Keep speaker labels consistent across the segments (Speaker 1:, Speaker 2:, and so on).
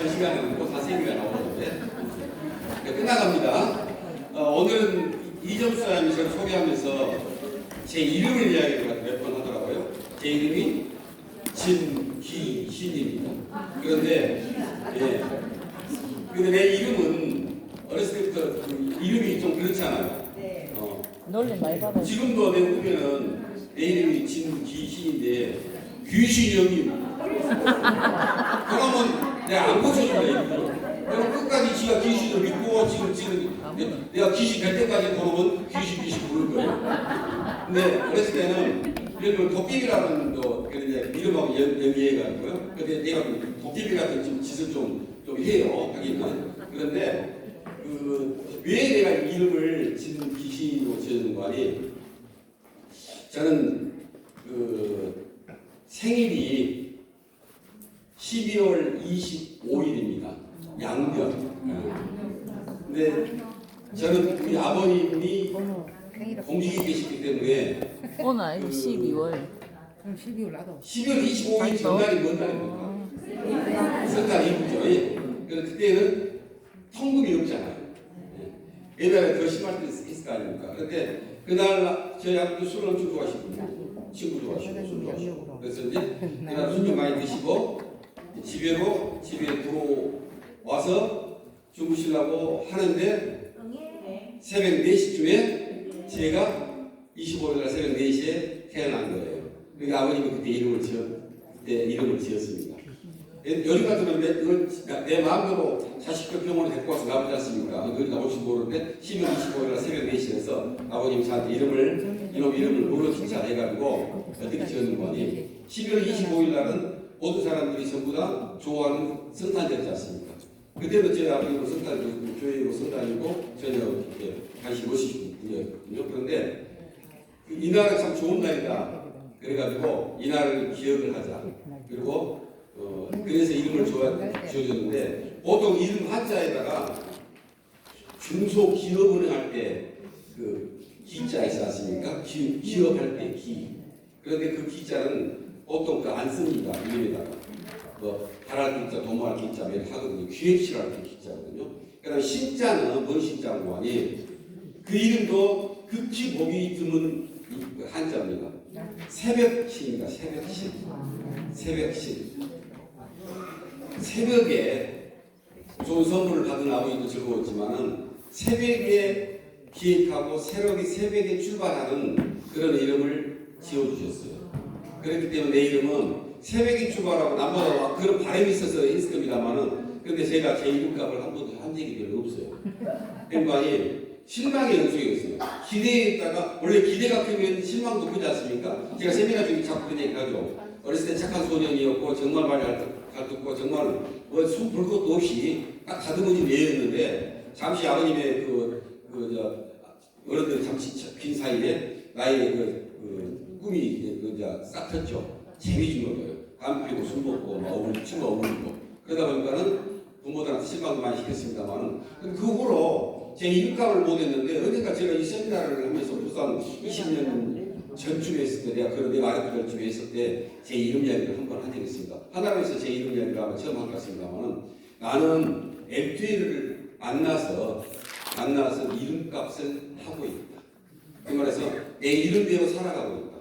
Speaker 1: 그 시간에는 또 다세기가 나오는데 끝나갑니다. 오늘은 이점수 사람이 저를 소개하면서 제 이름을 이야기를 몇 번 하더라고요. 제 이름이 진기신입니다. 그런데 근데 내 이름은 어렸을 때부터 그 이름이 좀 그렇잖아요.
Speaker 2: 놀림 많이 받아요.
Speaker 1: 지금도 내 보면은 내 이름이 진기신인데 귀신이 형님. 그러면 내가 안 고쳐준다. 그럼 끝까지 지가 귀신을 믿고 지금 내가 귀신 될 때까지 부르면 귀신 부를 거예요. 근데 어렸을 때는 이런 걸 도깨비라는 거 이름하고 연기해가지고요. 근데 내가 도깨비 같은 짓을 좀 해요. 하기는. 그런데 왜 내가 이름을 진귀신으로 지어준 거 아니? 저는 생일이 12월 25일입니다. 양력. 근데 저는 우리 아버님이 공직에 계시기 때문에
Speaker 2: 오늘 아니고 12월.
Speaker 3: 12월 나도.
Speaker 1: 12월 25일 전날이 뭔 날입니까? 설날 이브죠. 그때는 통금이 없잖아요. 옛날에 더 심할 때 있을 거 아닙니까? 그런데 그날 저희 아버지 술을 엄청 좋아하시거든요. 친구 좋아하시고 술 좋아하시고. 그래서 이제 그날 술 좀 많이 드시고 집에 들어와서 주무시려고 하는데 새벽 4시쯤에 제가 25일날 새벽 4시에 태어난 거예요. 그러니까 아버님은 그때 이름을 지었습니다. 여기가 들었는데 내 마음대로 자식들 병원에 데리고 와서 나오지 않습니까? 여기 나올지 모르는데 12월 25일날 새벽 4시에서 아버님 저한테 이름을 뭐로 진짜 해가지고 어떻게 지었는 거니? 12월 25일날은 모든 사람들이 전부 다 좋아하는 성탄절이지 않습니까? 그때도 저희 아버님은 교회로 성탄이고 전혀 관심 없으신 분이었거든요. 그런데 이날은 참 좋은 날이다. 그래가지고 이날을 기억을 하자. 그리고 그래서 이름을 지어줬는데 보통 이름 한자에다가 중소기업은행 할 때 그 기자 있지 않습니까? 기업할 때 기. 그런데 그 기자는 보통 안 씁니다. 이름에다가 발할 기자, 도모할 기자 이렇게 하거든요. 기획실할 때 기자거든요. 그다음 신자는 뭔 신자고 하니 그 이름도 극히 보기 드문 한자입니다. 새벽신입니다. 새벽신. 새벽에 좋은 선물을 받은 아버지도 즐거웠지만은 새벽에 기획하고 새벽에 출발하는 그런 이름을 지어주셨어요. 그렇기 때문에 내 이름은 새벽에 출발하고 남보다 그런 바람이 있어서 했을 겁니다만은 근데 제가 제 이름값을 한 번도 한 적이 별로 없어요. 그러니까 실망의 연속이었어요. 기대했다가 원래 기대가 크면 실망도 크지 않습니까? 제가 세미나 중에 자꾸 그런 얘기 하죠. 어렸을 때 착한 소년이었고 정말 많이 갈등고 정말 손 볼 것도 없이 딱 다듬어진 애였는데 잠시 아버님의 어른들 잠시 빈 사이에 나의 꿈이 싹 폈죠. 재미 준 거예요. 감 피우고 술 먹고 친구 어울리고 그러다 보니까는 부모들한테 실망도 많이 시켰습니다만은 그 후로 제 이름값을 못했는데 언젠가 제가 이 세미나를 하면서 부산 20년 전쯤에 했을 때 내가 아랫부 전쯤에 했을 때 제 이름 이야기를 한 번 한 적이 있습니다. 하나로에서 제 이름 이야기를 아마 처음 한 것 같습니다만은 나는 MT를 만나서 이름값을 하고 있다. 그 말해서 내 이름대로 살아가고 있다.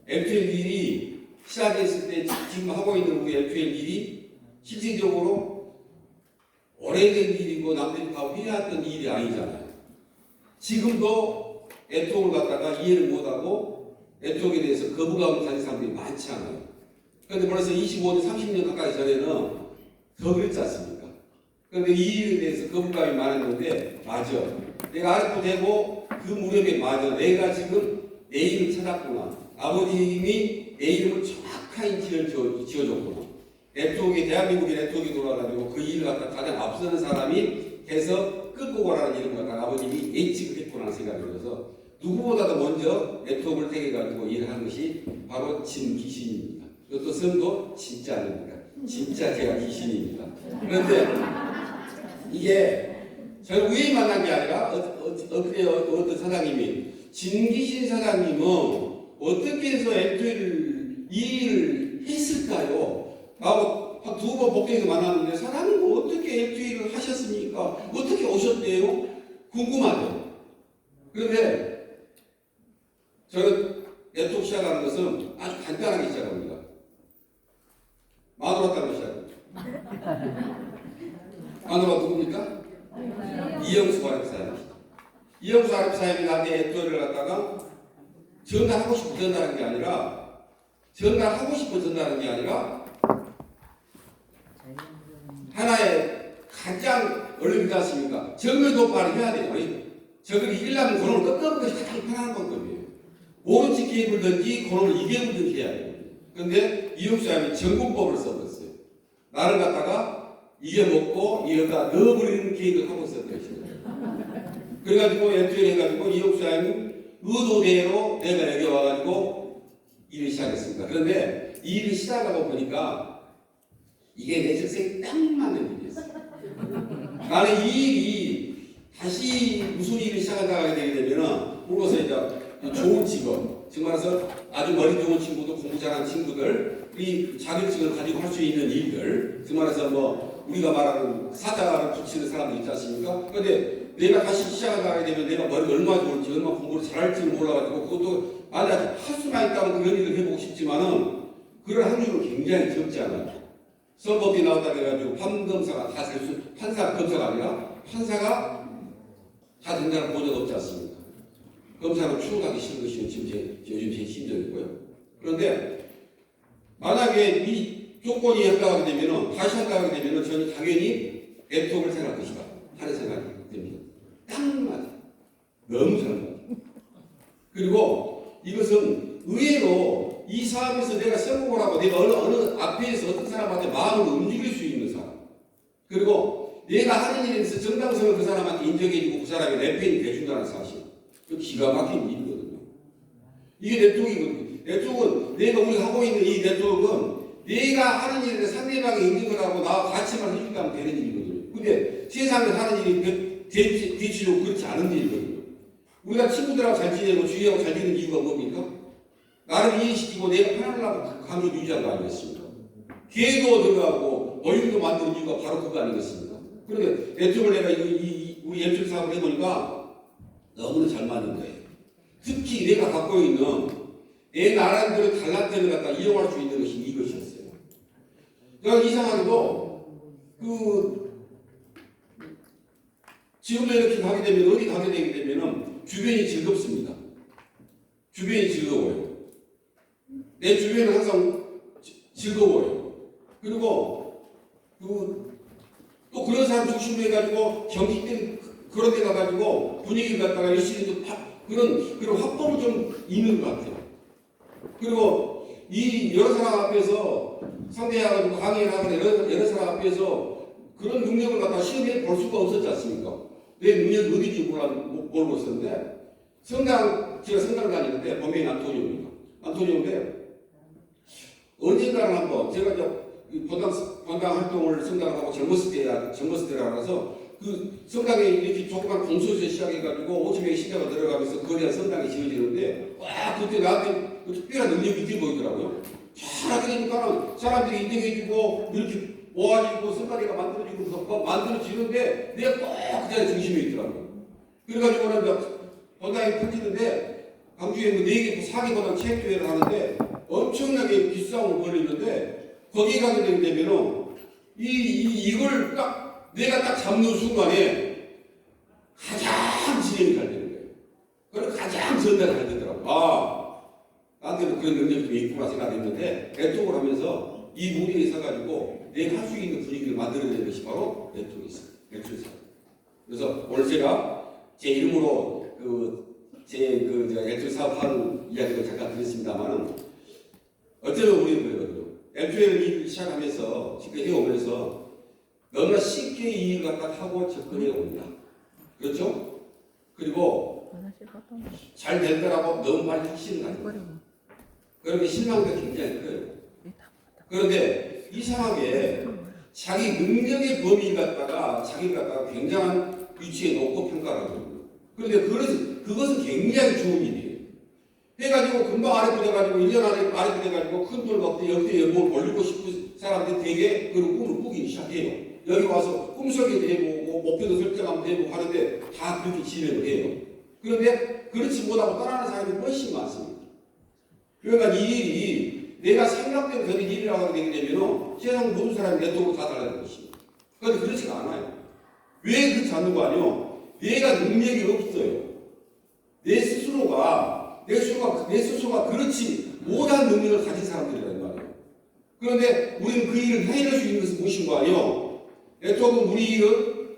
Speaker 1: MTL 일이 시작했을 때 지금 하고 있는 우리 MTL 일이 실질적으로 오래된 일이고 남들이 다 회의했던 일이 아니잖아요. 지금도 애통을 갖다가 이해를 못하고 애통에 대해서 거부감을 가진 사람들이 많지 않아요. 그런데 벌써 25년, 30년 가까이 전에는 더 그랬지 않습니까? 그런데 이 일에 대해서 거부감이 많았는데 맞아. 내가 아직도 되고 그 무렵에 맞아. 내가 지금 내 이름을 찾았구나. 아버님이 내 이름을 정확한 지어줬구나. 네트워크에 대한민국의 네트워크에 돌아가지고 그 일을 갖다 가장 앞서는 사람이 해서 끌고 가라는 이름을 갖다 아버님이 예측을 했구나 생각이 들어서 누구보다도 먼저 네트워크를 택해가지고 일을 한 것이 바로 진귀신입니다. 이것도 성도 진짜 아닙니까? 진짜 제가 귀신입니다. 그런데 이게 저는 우연히 만난 게 아니라 어떤 사장님이 진귀신 사장님은 어떻게 해서 MT를 이 일을 했을까요? 하고 한 2번 복도에서 만났는데 사장님 뭐 어떻게 LTE를 하셨습니까? 어떻게 오셨대요? 궁금하대요. 그런데 저는 네트워크 시작하는 것은 아주 간단하게 시작합니다. 마누라 따로 시작합니다. 마누라 누굽니까? 이영수 아랫사입니다. 이영수 아랫사님이 나한테 LTE를 갖다가 전달하고 싶어 전달하는 게 아니라 전달하고 싶어 전달하는 게 아니라 하나의 가장 어려운 게 않습니까? 적을 도파를 해야 돼요. 적을 이기려면 그놈을 꺾는 것이 가장 편한 방법이에요. 오른쪽 기에 불든지 그놈을 이겨 불든지 해야 돼요. 그런데 이용수 사람이 전공법을 써버렸어요. 나를 갖다가 이겨먹고 이어다 넣어버리는 계획을 하고 있었대요. 그래가지고 엔트리 해가지고 이용수 사람이 의도대로 내가 여기 와가지고 일을 시작했습니다. 그런데 이 일을 시작하고 보니까 이게 내 적성에 딱 맞는 일이었어요. 나는 이 일이 다시 무슨 일을 시작하게 되게 되면은, 물어서 이제 좋은 직업, 즉 말해서 아주 머리 좋은 친구도 공부 잘하는 친구들, 이 자격증을 가지고 할 수 있는 일들, 즉 말해서 뭐 우리가 말하는 사자를 붙이는 사람들 있지 않습니까? 그런데 내가 다시 시작하게 되면 내가 머리가 얼마나 좋을지, 얼마나 공부를 잘할지 몰라가지고 그것도 만약 할 수만 있다면 그런 일을 해보고 싶지만은 그럴 확률은 굉장히 적지 않아요. 선법이 나왔다 그래가지고 판검사가 다 될 수, 판사 검사가 아니라 판사가 다 된다는 보장 없지 않습니까? 검사는 추억하기 싫은 것이 지금 요즘 제 심정이고요. 그런데 만약에 이 조건이 협박하게 되면은, 다시 협박하게 되면은 저는 당연히 네트워크를 생각할 것이다 하는 생각이 듭니다. 딱 맞아. 너무 잘 맞아. 그리고 이것은 의외로 이 사업에서 내가 성공을 하고 내가 어느 앞에서 어떤 사람한테 마음을 움직일 수 있는 사람, 그리고 내가 하는 일에 대해서 정당성을 그 사람한테 인정해주고 그 사람이 내 편이 돼준다는 사실, 그 기가 막힌 일이거든요. 이게 네트워크이거든요. 네트워크는 내가 우리가 하고 있는 이 네트워크는 내가 하는 일에 상대방이 인정을 하고 나와 같이만 해준다면 되는 일이거든요. 근데 세상에 하는 일이 대체적으로 그렇지 않은 일이거든요. 우리가 친구들하고 잘 지내고 주위하고 잘 지내는 이유가 뭡니까? 나를 이해시키고 내가 편안하고 그 감정을 유지한 거 아니겠습니까? 기회도 들어가고 어윤도 만드는 이유가 바로 그거 아니겠습니까? 그런데 네트워크를 내가 우리 앱출 사업을 해보니까 너무나 잘 맞는 거예요. 특히 내가 갖고 있는 내 나름대로 달란트를 갖다 이용할 수 있는 것이 이것이었어요. 그러니까 이상하게도 지금도 이렇게 가게 되면, 어디 가게 되게 되면은 주변이 즐겁습니다. 주변이 즐거워요. 내 주변은 항상 즐거워요. 그리고 또 그런 사람 중심으로 해가지고 경기 때 그런 데 가가지고 분위기를 갖다가 일시에도 그런 확보는 좀 있는 것 같아요. 그리고 이 여러 사람 앞에서 상대해가지고 강의를 하거나 여러 사람 앞에서 그런 능력을 갖다가 시험해 볼 수가 없었지 않습니까? 내 능력이 어딘지 모르고 있었는데, 제가 성당을 다니는데 범행이 안토니오입니다. 안토니오인데 언젠가는 한번 제가 이제 관광 활동을 성당을 하고 젊었을 때라서 그 성당에 이렇게 조그만 공소에서 시작해가지고 5,000명의 신자가 들어가면서 거대한 성당이 지어지는데, 와, 그때 나한테 특별한 능력이 있게 보이더라고요. 잘하게 되니까 사람들이 인정해주고 이렇게 모아지고 성당회가 만들어지는데 내가 꼭 그 자리 중심에 있더라고요. 그래가지고는 본당이 퍼지는데 광주에 4개, 4개 본당 체육대회를 하는데 엄청나게 비싸움을 벌이는데, 거기에 가게 되면은 이걸 딱 내가 딱 잡는 순간에 가장 진행이 잘 되는 거예요. 그걸 가장 전달이 잘 되더라고요. 나한테도 그런 능력이 좀 있구나 생각했는데, 네트워크를 하면서 이 무리에 서가지고 내가 할 수 있는 분위기를 만들어내는 것이 바로 네트워크였어요. 그래서 오늘 제가 제 이름으로 네트워크 사업하는 이야기를 잠깐 드렸습니다만은, 어쩌면 우리는 그러거든요. LTE를 일을 시작하면서 지금 해오면서 너무나 쉽게 이 일을 갖다 하고 접근해 옵니다. 그렇죠? 그리고 잘 될 거라고 너무 많이 확신을 가지고 그렇게 실망도 굉장히 커요. 그런데 이상하게 자기 능력의 범위 갖다가 자기를 갖다가 굉장한 위치에 놓고 평가를 하거든요. 그런데 그것은 굉장히 좋은 일이에요. 해가지고 금방 아래 부대가지고 1년 아래 부대가지고 큰 돌 먹고 역대 연봉을 올리고 싶은 사람들이 되게 그런 꿈을 꾸기 시작해요. 여기 와서 꿈속에도 해보고 목표도 설정하면 해보고 하는데 다 그렇게 진행을 해요. 그런데 그렇지 못하고 떠나는 사람이 훨씬 많습니다. 그러니까 이 일이 내가 생각대로 되는 일이라고 하게 되게 되면 세상 모든 사람이 내 쪽으로 다 달라질 것입니다. 그런데 그렇지가 않아요. 왜 그렇지 않는 거 아니에요? 내가 능력이 없어요. 내 스스로가 그렇지 못한 능력을 가진 사람들이란 말이에요. 그런데 우리는 그 일을 해낼 수 있는 것은 무엇인 거 아니에요? 네트워크는 우리 일은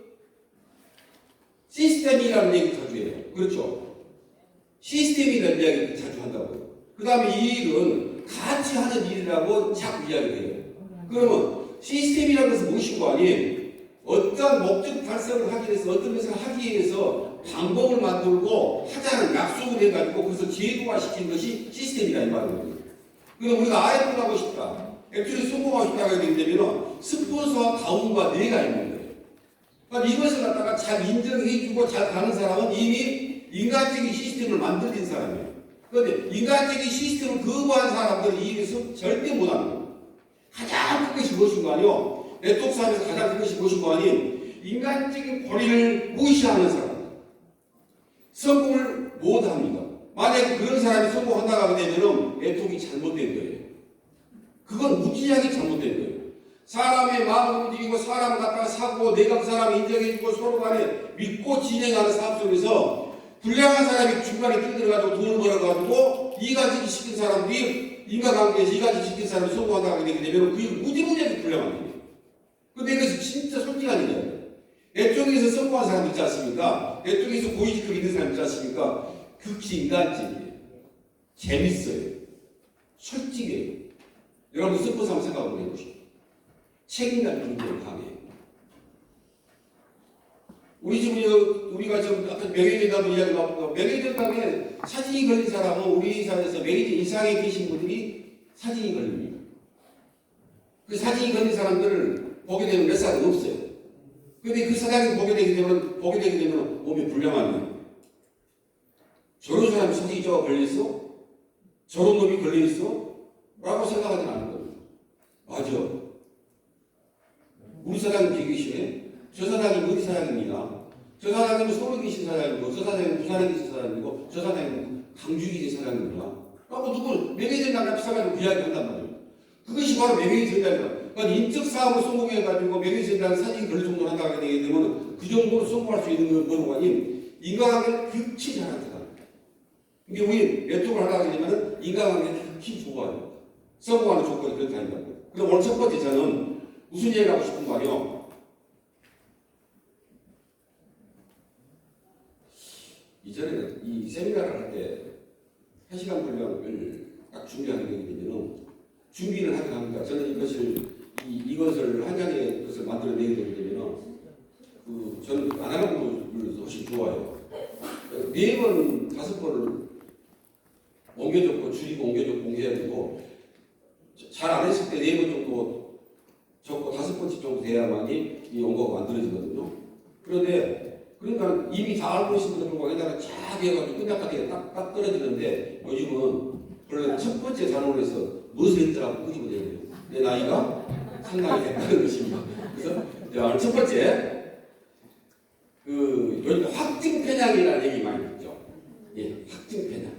Speaker 1: 시스템이라는 얘기 자주 해요. 그렇죠? 시스템이라는 이야기 자주 한다고요. 그 다음에 이 일은 같이 하는 일이라고 자꾸 이야기를 해요. 그러면 시스템이라는 것은 무엇인 거 아니에요? 어떤 목적 달성을 하기 위해서 어떤 것을 하기 위해서 방법을 만들고 하자는 약속을 해가지고 그것을 제도화시키는 것이 시스템이다 이 말이에요. 그래서 우리가 아이폰 하고 싶다. 액츄얼리 성공하고 싶다고 하게 되면 스폰서와 다운과 뇌가 있는 거예요. 그러니까 이것을 갖다가 잘 인정해주고 잘 가는 사람은 이미 인간적인 시스템을 만들어진 사람이에요. 그런데 인간적인 시스템을 거부한 사람들은 이 일에서 절대 못하는 거예요. 가장 큰 것이 무엇인 거 아니에요? 네트워크 사업에서 가장 큰 것이 무엇인 거 아니에요? 인간적인 권리를 무시하는 사람. 성공을 못합니다. 만약에 그런 사람이 성공한다고 하게 되면 네트워크가 잘못된 거예요. 그건 무지하게 잘못된 거예요. 사람의 마음을 움직이고 사람을 갖다가 사고 내가 그 사람을 인정해주고 서로 간에 믿고 진행하는 사업 속에서 불량한 사람이 중간에 끼들어가지고 돈을 벌어가지고 이가지기 시킨 사람들이 인간관계에서 이가지기 시킨 사람이 성공한다고 하게 되면 그게 무지무지하게 불량한 거예요. 근데 이것이 진짜 솔직한 일이에요. 내 쪽에서 성공한 사람 있지 않습니까? 내 쪽에서 고위직급 있는 사람 있지 않습니까? 극히 인간적이에요. 재밌어요. 솔직해요. 여러분 스포츠 한번 생각해 보십시오. 책임감 굉장히 강해요. 우리 집은 우리가 지금 아까 명예전담 이야기 나왔고 명예전담에 사진이 걸린 사람은 우리 사회에서 명예전 이상에 계신 분들이 사진이 걸립니다. 그 사진이 걸린 사람들을 보게 되면 몇 살은 없어요. 그런데 그 사장이 보게 되게 되면 몸이 불량한 거예요. 저런 사람이 사진이 걸려있어? 저런 놈이 걸려있어? 라고 생각하지 않는 겁니다. 맞아. 우리 사장님 계시네? 저 사장님 어디 사장입니다. 저 사장님은 서울에 계신 사장이고, 저 사장님은 부산에 계신 사장이고, 저 사장님은 강주에 계신 사장입니다. 라고 누구는 명예전당 앞에 서가지고 그 이야기 한단 말이에요. 그것이 바로 명예전당이다. 그러니까 인적 사업을 성공해가지고 명예전당 사진이 걸릴 정도로 한다고 하게 되면 그 정도로 성공할 수 있는 건 뭐라고 하니? 인간관계를 극히 잘한다. 근데 우리 네트워크를 하려고 하면 인간관계를 극히 좋아요. 성공하는 조건이 그렇게 한다고. 그럼 오늘 첫 번째 저는 무슨 얘기를 하고 싶은 거 아니에요? 이전에 이 세미나를 할 때 1시간 분량을 딱 준비하게 되게 되면 준비를 하게 합니다. 저는 이것을 한 장의 것을 만들어내게 되게 되면 저는 아날로그를 훨씬 좋아요. 4번, 5번을 옮겨줬고 줄이고 옮겨줬고 옮겨야 되고 잘 안 했을 때 4번 정도 적고 5번째 정도 돼야만이 이 원고가 만들어지거든요. 그런데 그러니까 이미 다 알고 있는 것들 보고 여기다가 쫙 해가지고 끝나까지 딱 떨어지는데 요즘은 원래 첫 번째 단원에서 무엇을 했더라고 끄집어 내야 돼요. 내 나이가 상당히 됐다는 것입니다. 그래서 첫 번째 요즘 확증 편향이라는 얘기 많이 듣죠. 예, 확증 편향.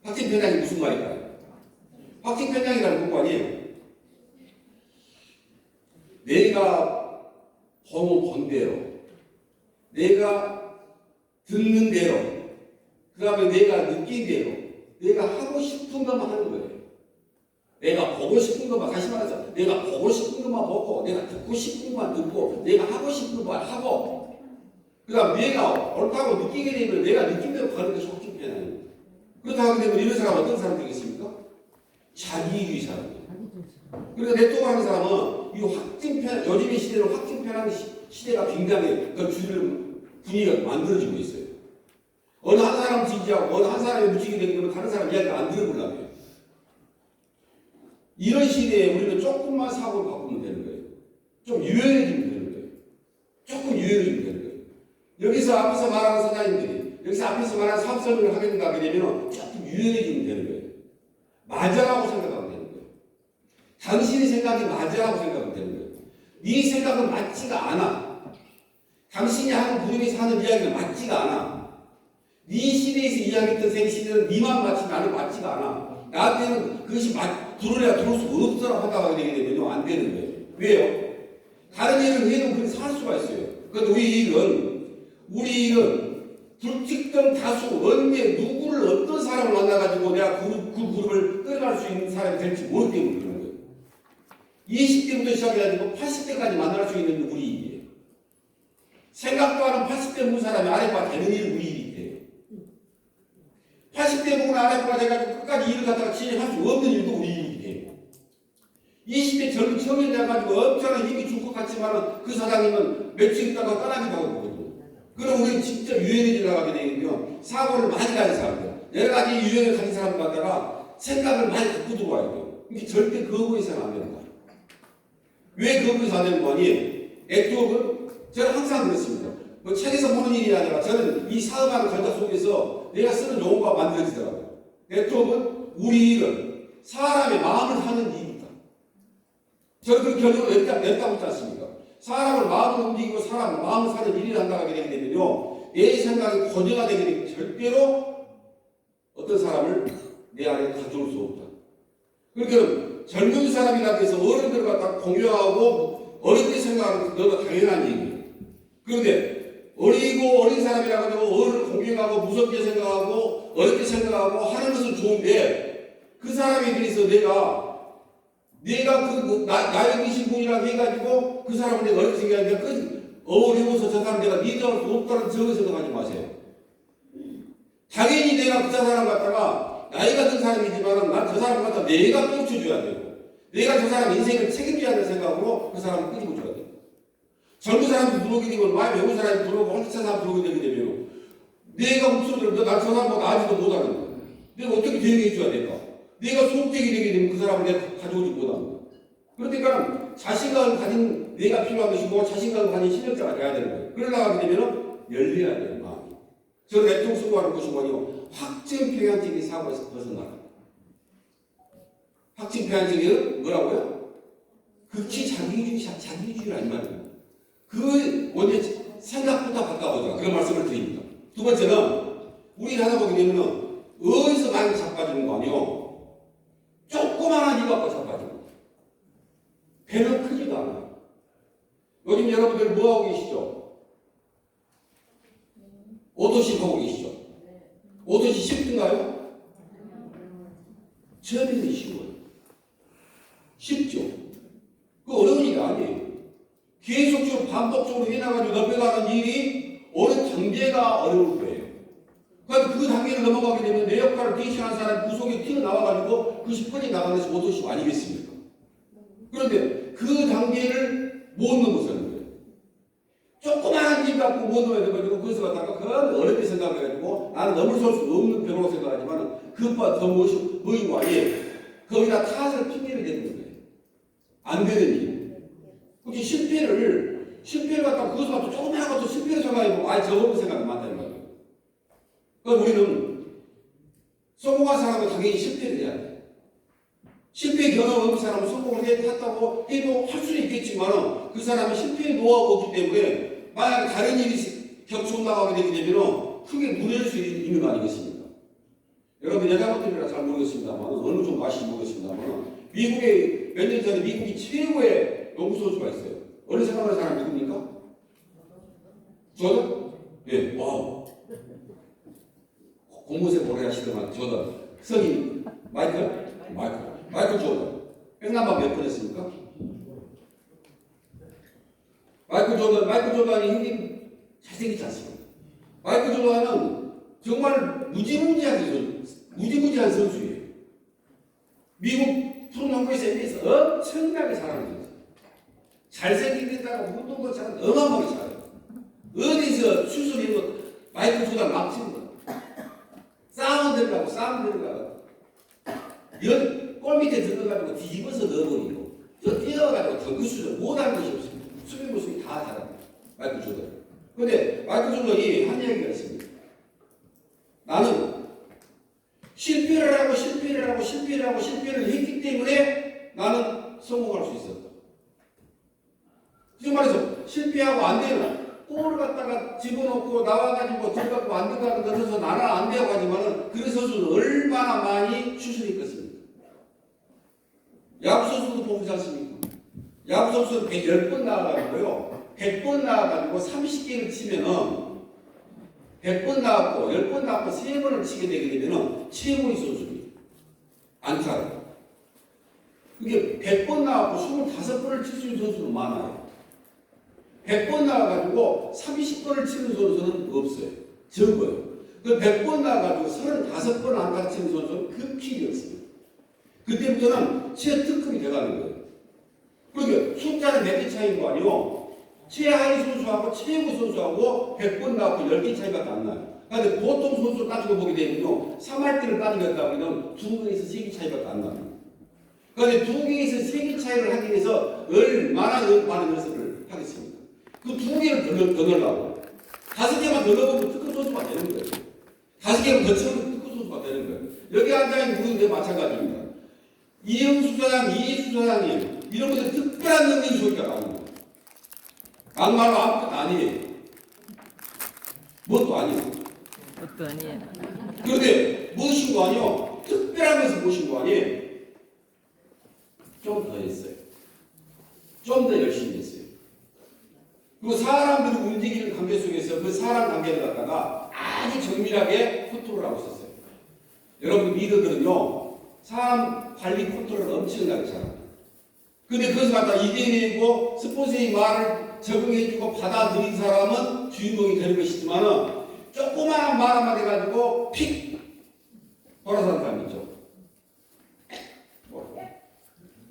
Speaker 1: 확증 편향이 무슨 말일까요? 확증 편향이라는 건 아니에요. 내가 본 대로, 내가 듣는 대로, 그 다음에 내가 느낀 대로, 내가 하고 싶은 것만 하는 거예요. 내가 보고 싶은 것만, 다시 말해서 내가 보고 싶은 것만 보고, 내가 듣고 싶은 것만 듣고, 내가 하고 싶은 것만 하고, 그 다음 내가 옳다고 느끼게 되면 내가 느낀 대로 가는 것이 확증 편향이에요. 그렇다고 하게 되면 이런 사람은 어떤 사람이 되겠습니까? 자기이기 사람이에요. 그러니까 네트워크 하는 사람은 이 확증 편향, 요즘의 시대는 확증 편향 시대가 굉장히 그 분위기가 만들어지고 있어요. 어느 한 사람 지지하고 어느 한 사람이 묻히게 되면 다른 사람 이야기가 안 들어보려고 해요. 이런 시대에 우리는 조금만 사고를 바꾸면 되는 거예요. 좀 유연해지면 되는 거예요. 조금 유연해지면 되는 거예요. 여기서 앞에서 말하는 사장님들이 여기서 앞에서 말하는 사업 설명을 하게 된다고 되면 조금 유연해지면 되는 거예요. 맞아라고 생각하면 되는 거예요. 당신의 생각이 맞아라고 생각하면 되는 거예요. 네 생각은 맞지가 않아. 당신이 하는 부름에서 하는 이야기가 맞지가 않아. 네 시대에서 이야기했던 생시대는 네만 맞지 나는 맞지가 않아. 나한테는 그것이 들어야 들을 수 없어라 하다가 되게 되면요 안 되는 거예요. 왜요? 다른 일을 해도 그렇게 살 수가 있어요. 그런데 우리 일은 불특정 다수 언제 누구를 어떤 사람을 만나가지고 내가 그 그룹을 끌어갈 수 있는 사람이 될지 모르기 때문에 그런 거예요. 20대부터 시작해가지고 80대까지 만날 수 있는 우리 일이에요. 생각도 하는 80대 먹은 사람이 아랫바 되는 일이 우리 일이에요. 80대 먹은 아랫바가 돼가지고 끝까지 일을 갖다가 진행할 수 없는 일도 우리 일이에요. 20대 젊은 청년자 가지고 엄청난 힘이 줄 것 같지만 그 사장님은 며칠 있다가 떠나기도 하고 그러거든요. 그럼 우리는 진짜 유행에 나가게 되면요 사고를 많이 가진 사람들, 여러 가지 유행을 가진 사람들 갖다가 생각을 많이 갖고 들어와야 돼요. 이게 절대 거부해서는 안 된다. 왜 거부해서 안 되는 거 아니에요? 네트워크는 저는 항상 그렇습니다. 뭐 책에서 보는 일이 아니라 저는 이 사업하는 과정 속에서 내가 쓰는 용어가 만들어지더라고요. 네트워크는 우리 일은 사람의 마음을 사는 일이다. 저는 그 결론을 냈다고 했지 않습니까? 사람을 마음을 움직이고 사람을 마음을 사는 일을 한다고 하게 되게 되면요 내 생각이 고정화되게 되면 절대로 어떤 사람을 내 안에 가져올 수 없다. 그러니까 젊은 사람이라고 해서 어른들 갖다 공유하고 어른들이 생각하는 건 너무 당연한 얘기예요. 그런데 어리고 어린 사람이라고 하고 어른을 공격하고 무섭게 생각하고 어렵게 생각하고 하는 것은 좋은데 그 사람에 대해서 내가 나에 계신 분이라고 해가지고 그 사람을 내가 어렵게 생각하니까 그 어려워서 저 사람 내가 리더할 수 없다는 적을 생각하지 마세요. 당연히 내가 그 사람 갖다가 나이 같은 사람이지만 난 저 사람 갖다 내가 쫓아줘야 되고 내가 저 사람 인생을 책임져야 할 생각으로 그 사람을 끌고 줘야 돼요. 젊은 사람도 들어오게 되고 많이 배운 사람이 들어오고 헐떡한 사람 들어오게 되게 되면 내가 목소리를 난 저 사람보다 아직도 못하는 거야. 내가 어떻게 대응해 줘야 될까? 내가 소극적이 되게 되면 그 사람을 내가 가져오지 못하는 거야. 그러니까 자신감을 가진 내가 필요한 것이고 자신감을 가진 실력자가 돼야 되는 거예요. 그러려고 하게 되면 열려야 돼요. 마음이. 저는 네트워크 수고하는 것이 뭐냐면 확증평양적인 사고에서 벗어나라. 확증평양적인 뭐라고요? 극히 자기주의란 말이에요. 그 원래 생각부터 바꿔보자. 그런 말씀을 드립니다. 두 번째는 우리 하다 보게 되면 어디서 많이 자빠지는 거 아니요? 조그마한 일 갖고 자빠지는 거. 배는 크지도 않아요. 요즘 여러분들 뭐 하고 계시죠? 오토십 하고 계시죠? 오토십 쉽던가요? 처음에는 쉬워요. 쉽죠? 그 어려운 일이 아니에요. 계속적으로 반복적으로 해나가지고 넘어가는 일이 어느 단계가 어려울 거예요. 그러니까 그 단계를 넘어가게 되면 내 역할을 대신하는 사람이 그 속에 튀어나와가지고 그 10분이 나가는 것이 오토십 아니겠습니까? 그런데 그 단계를 못 넘어서는 거예요. 조그마한 일 갖고 못 넘어가지고 그것을 갖다가 그건 어렵게 생각해가지고 나는 넘어설 수 없는 병으로 생각하지만 그것보다 더 뭐인 거 아니에요. 거기다 탓을 핑계를 대는 거예요. 안 되는 일. 그렇게 실패를 갖다가 그것을 갖고 조그마한 것도 실패를 생각해보고 많이 적어본 생각이 많다는 거예요. 그러니까 우리는 성공한 사람은 당연히 실패를 해야 돼요. 실패 경험 없는 사람은 성공을 했다고 해도 할 수는 있겠지만 그 사람은 실패의 노하우가 없기 때문에 만약 다른 일이 겹쳐 나가게 되게 되면 크게 무너질 수 있는 거 아니겠습니까? 여러분 여자분들이라 잘 모르겠습니다만 어느 정도 아실지 모르겠습니다만 미국에 몇 년 전에 미국이 최고의 농구선수가 있어요. 어느 생각하는 사람 누굽니까? 저는? 예, 와우. 공무생 오래 하시더만 저는 성인 마이클 조던. 백남방 몇 번 했습니까? 마이클 조던이 형님 잘생기지 않습니까? 마이클 조던은 정말 무지무지한 선수예요. 미국 프로농구에서 엄청나게 잘하는 선수. 잘생긴 데다가 운동도 잘하는 어마어마하게 잘해요. 어디서 수술이고 마이클 조던 막 치는 거. 싸움 들어가고 골 밑에 들어가지고 뒤집어서 넣어버리고 저 뛰어가지고 덩크슛을 못하는 것이 없습니다. 수비 모습이 다 잘합니다. 마이클 조던. 그런데 마이클 조던이 한 얘기가 있습니다. 나는 실패를 하고 했기 때문에 나는 성공할 수 있었다. 하고 안 돼요. 볼을 갖다가 집어넣고 나와가지고 들어갖고 안 된다는 것에서 나는 안 되고 하지만은 그 선수는 얼마나 많이 추천했겠습니까? 야구 선수도 보지 않습니까? 야구 선수는 10번 나와가지고요. 100번 나와가지고 30개를 치면은 100번 나왔고 10번 나왔고 3번을 치게 되게 되면은 최고의 선수입니다. 안타로. 그게 100번 나왔고 25번을 칠 수 있는 선수는 많아요. 100번 나와가지고 30번을 치는 선수는 없어요. 적어요. 그 100번 나와가지고 35번 안타 치는 선수는 극히 없습니다. 그때부터는 최특급이 돼가는 거예요. 그러니까 숫자는 몇 개 차이인 거 아니요? 최하위 선수하고 최고 선수하고 100번 나왔고 10개 차이밖에 안 나요. 그런데 보통 선수 따지고 보게 되면요. 3할대를 따지겠다 보면 2개에서 3개 차이밖에 안 납니다. 그런데 2개에서 3개 차이를 하기 위해서 얼마나 많은 연습을 하겠습니까? 그 2개를 더 넣으려고. 5개만 더 넣으면 특급 선수가 되는 거예요. 5개만 더 치면 특급 선수가 되는 거예요. 여기 앉아있는 분인데 마찬가지입니다. 이영수 사장, 이희수 사장님, 이런 분들 특별한 능력이 소리가 나옵니다. 막말로 아무것도 아니에요. 뭣도 아니에요.
Speaker 2: 그것도 아니에요.
Speaker 1: 그런데 무엇인 거 아니에요? 특별한 것을 무엇인 거 아니에요? 좀 더 했어요. 좀 더 열심히 했어요. 그리고 사람들이 움직이는 관계 속에서 그 사람 관계를 갖다가 아주 정밀하게 컨트롤을 하고 있었어요. 여러분 리더들은요, 사람 관리 컨트롤을 엄청나게 잘합니다. 근데 그것을 갖다 이겨내고 스폰서의 말을 적응해주고 받아들인 사람은 주인공이 되는 것이지만은 조그마한 말 한마디 가지고 픽 돌아서는 사람 있죠.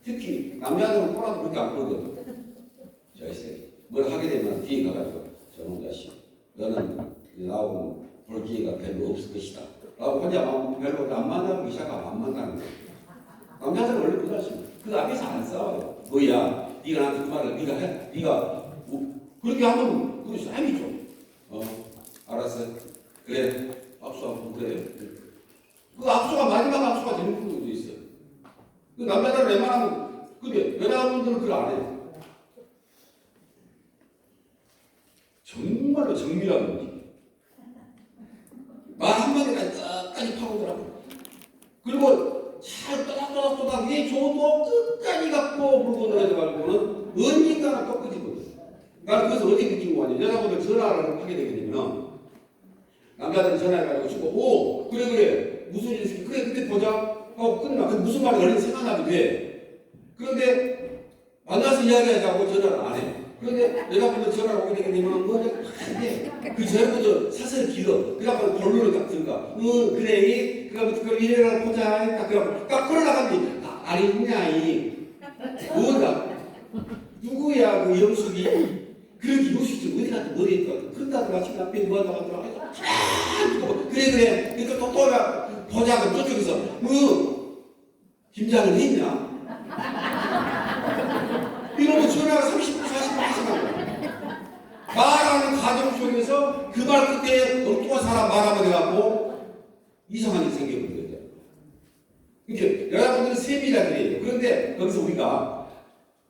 Speaker 1: 특히 남자들은 꼬라도 그렇게 안 그러거든. 저 있어요. 뭘 하게 되면 뒤에 가가지고 저놈 자식 너는 나오고 볼 기회가 별로 없을 것이다 라고 혼자 별로 안 만나고 시작하면 안 만나는 거예요. 남자들은 원래 그러십니다. 그 앞에서 안 싸워요. 뭐야 네가 나한테 그 말을 네가 해? 네가 그렇게 하면 그게 싸움이죠. 알았어. 그래 압수하고 그래. 그 압수가 마지막 압수가 되는 부분도 있어요. 그 남자들은 웬만하면 근데 여자분들은 그걸 안 해요. 정말로 정밀한 움직임. 말 한마디까지 끝까지 파고들라고. 그리고 잘 또닥또닥또닥 얘 줘도 끝까지 갖고 물고 들어가지고는 언젠가는 또 끄지거든. 나는 그래서 어떻게 느낀 거 아니야. 여자분들 전화를 하게 되게 되면 남자들은 전화해가지고 치고 오 그래 무슨 일 있을까 그래 그때 보자 하고 끝나. 근데 무슨 말이 얼른 생각나도 돼. 그런데 만나서 이야기하자고 전화를 안 해. 그런데 여자분들 전화를 오게 되게 되면 뭐 해. 그 전화부터 사설이 길어. 그래갖고 본론을 딱 들어가. 그래. 그러면 이래라 보자. 딱 그러고 딱 걸어나가니 아니냐 이 뭐다 누구야 그 영숙이 그렇게 영숙이 어디 갔다 머리에 있다. 큰다도 마침 앞에 뭐하다 가더라. 그래. 그러니까 똑똑하게 보자. 저쪽에서 김장을 했냐? 이러면 전화가 30분, 40분 하시는 말하는 과정 속에서 그 말 끝에 엉뚱한 사람 말하면 돼갖고 이상한 일이 생겨버린 거죠. 이렇게 여러분들은 세밀하게 그런데 거기서 우리가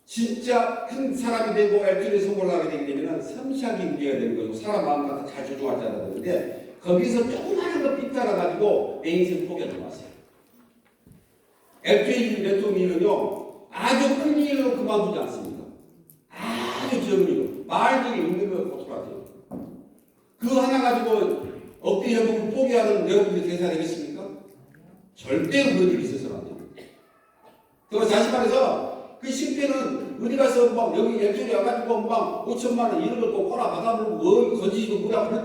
Speaker 1: 진짜 큰 사람이 되고 엘투에 성공을 하게 되게 되면 섬세하게 문제가 되는 거고 사람 마음 같아 잘 조종하지 않아야 되는데 거기서 조그마한 거 삐뚤어가지고 내 인생 포기하지 마세요. 엘투에 대통령은요 아주 큰 일로 그만두지 않습니다. 아주 적은 일로 말들이 있는 걸 고쳐라세요. 그 하나 가지고 억대 회복을 포기하는 여러분들이 대사 되겠습니까? 절대로 그런 일이 있어서는 안 됩니다. 또 다시 말해서 그 실패는 어디 가서 막 여기 액션이 와가지고 막 5천만 원 이런 걸 꼭 허락 받아보고 건지고 뭐라 그럴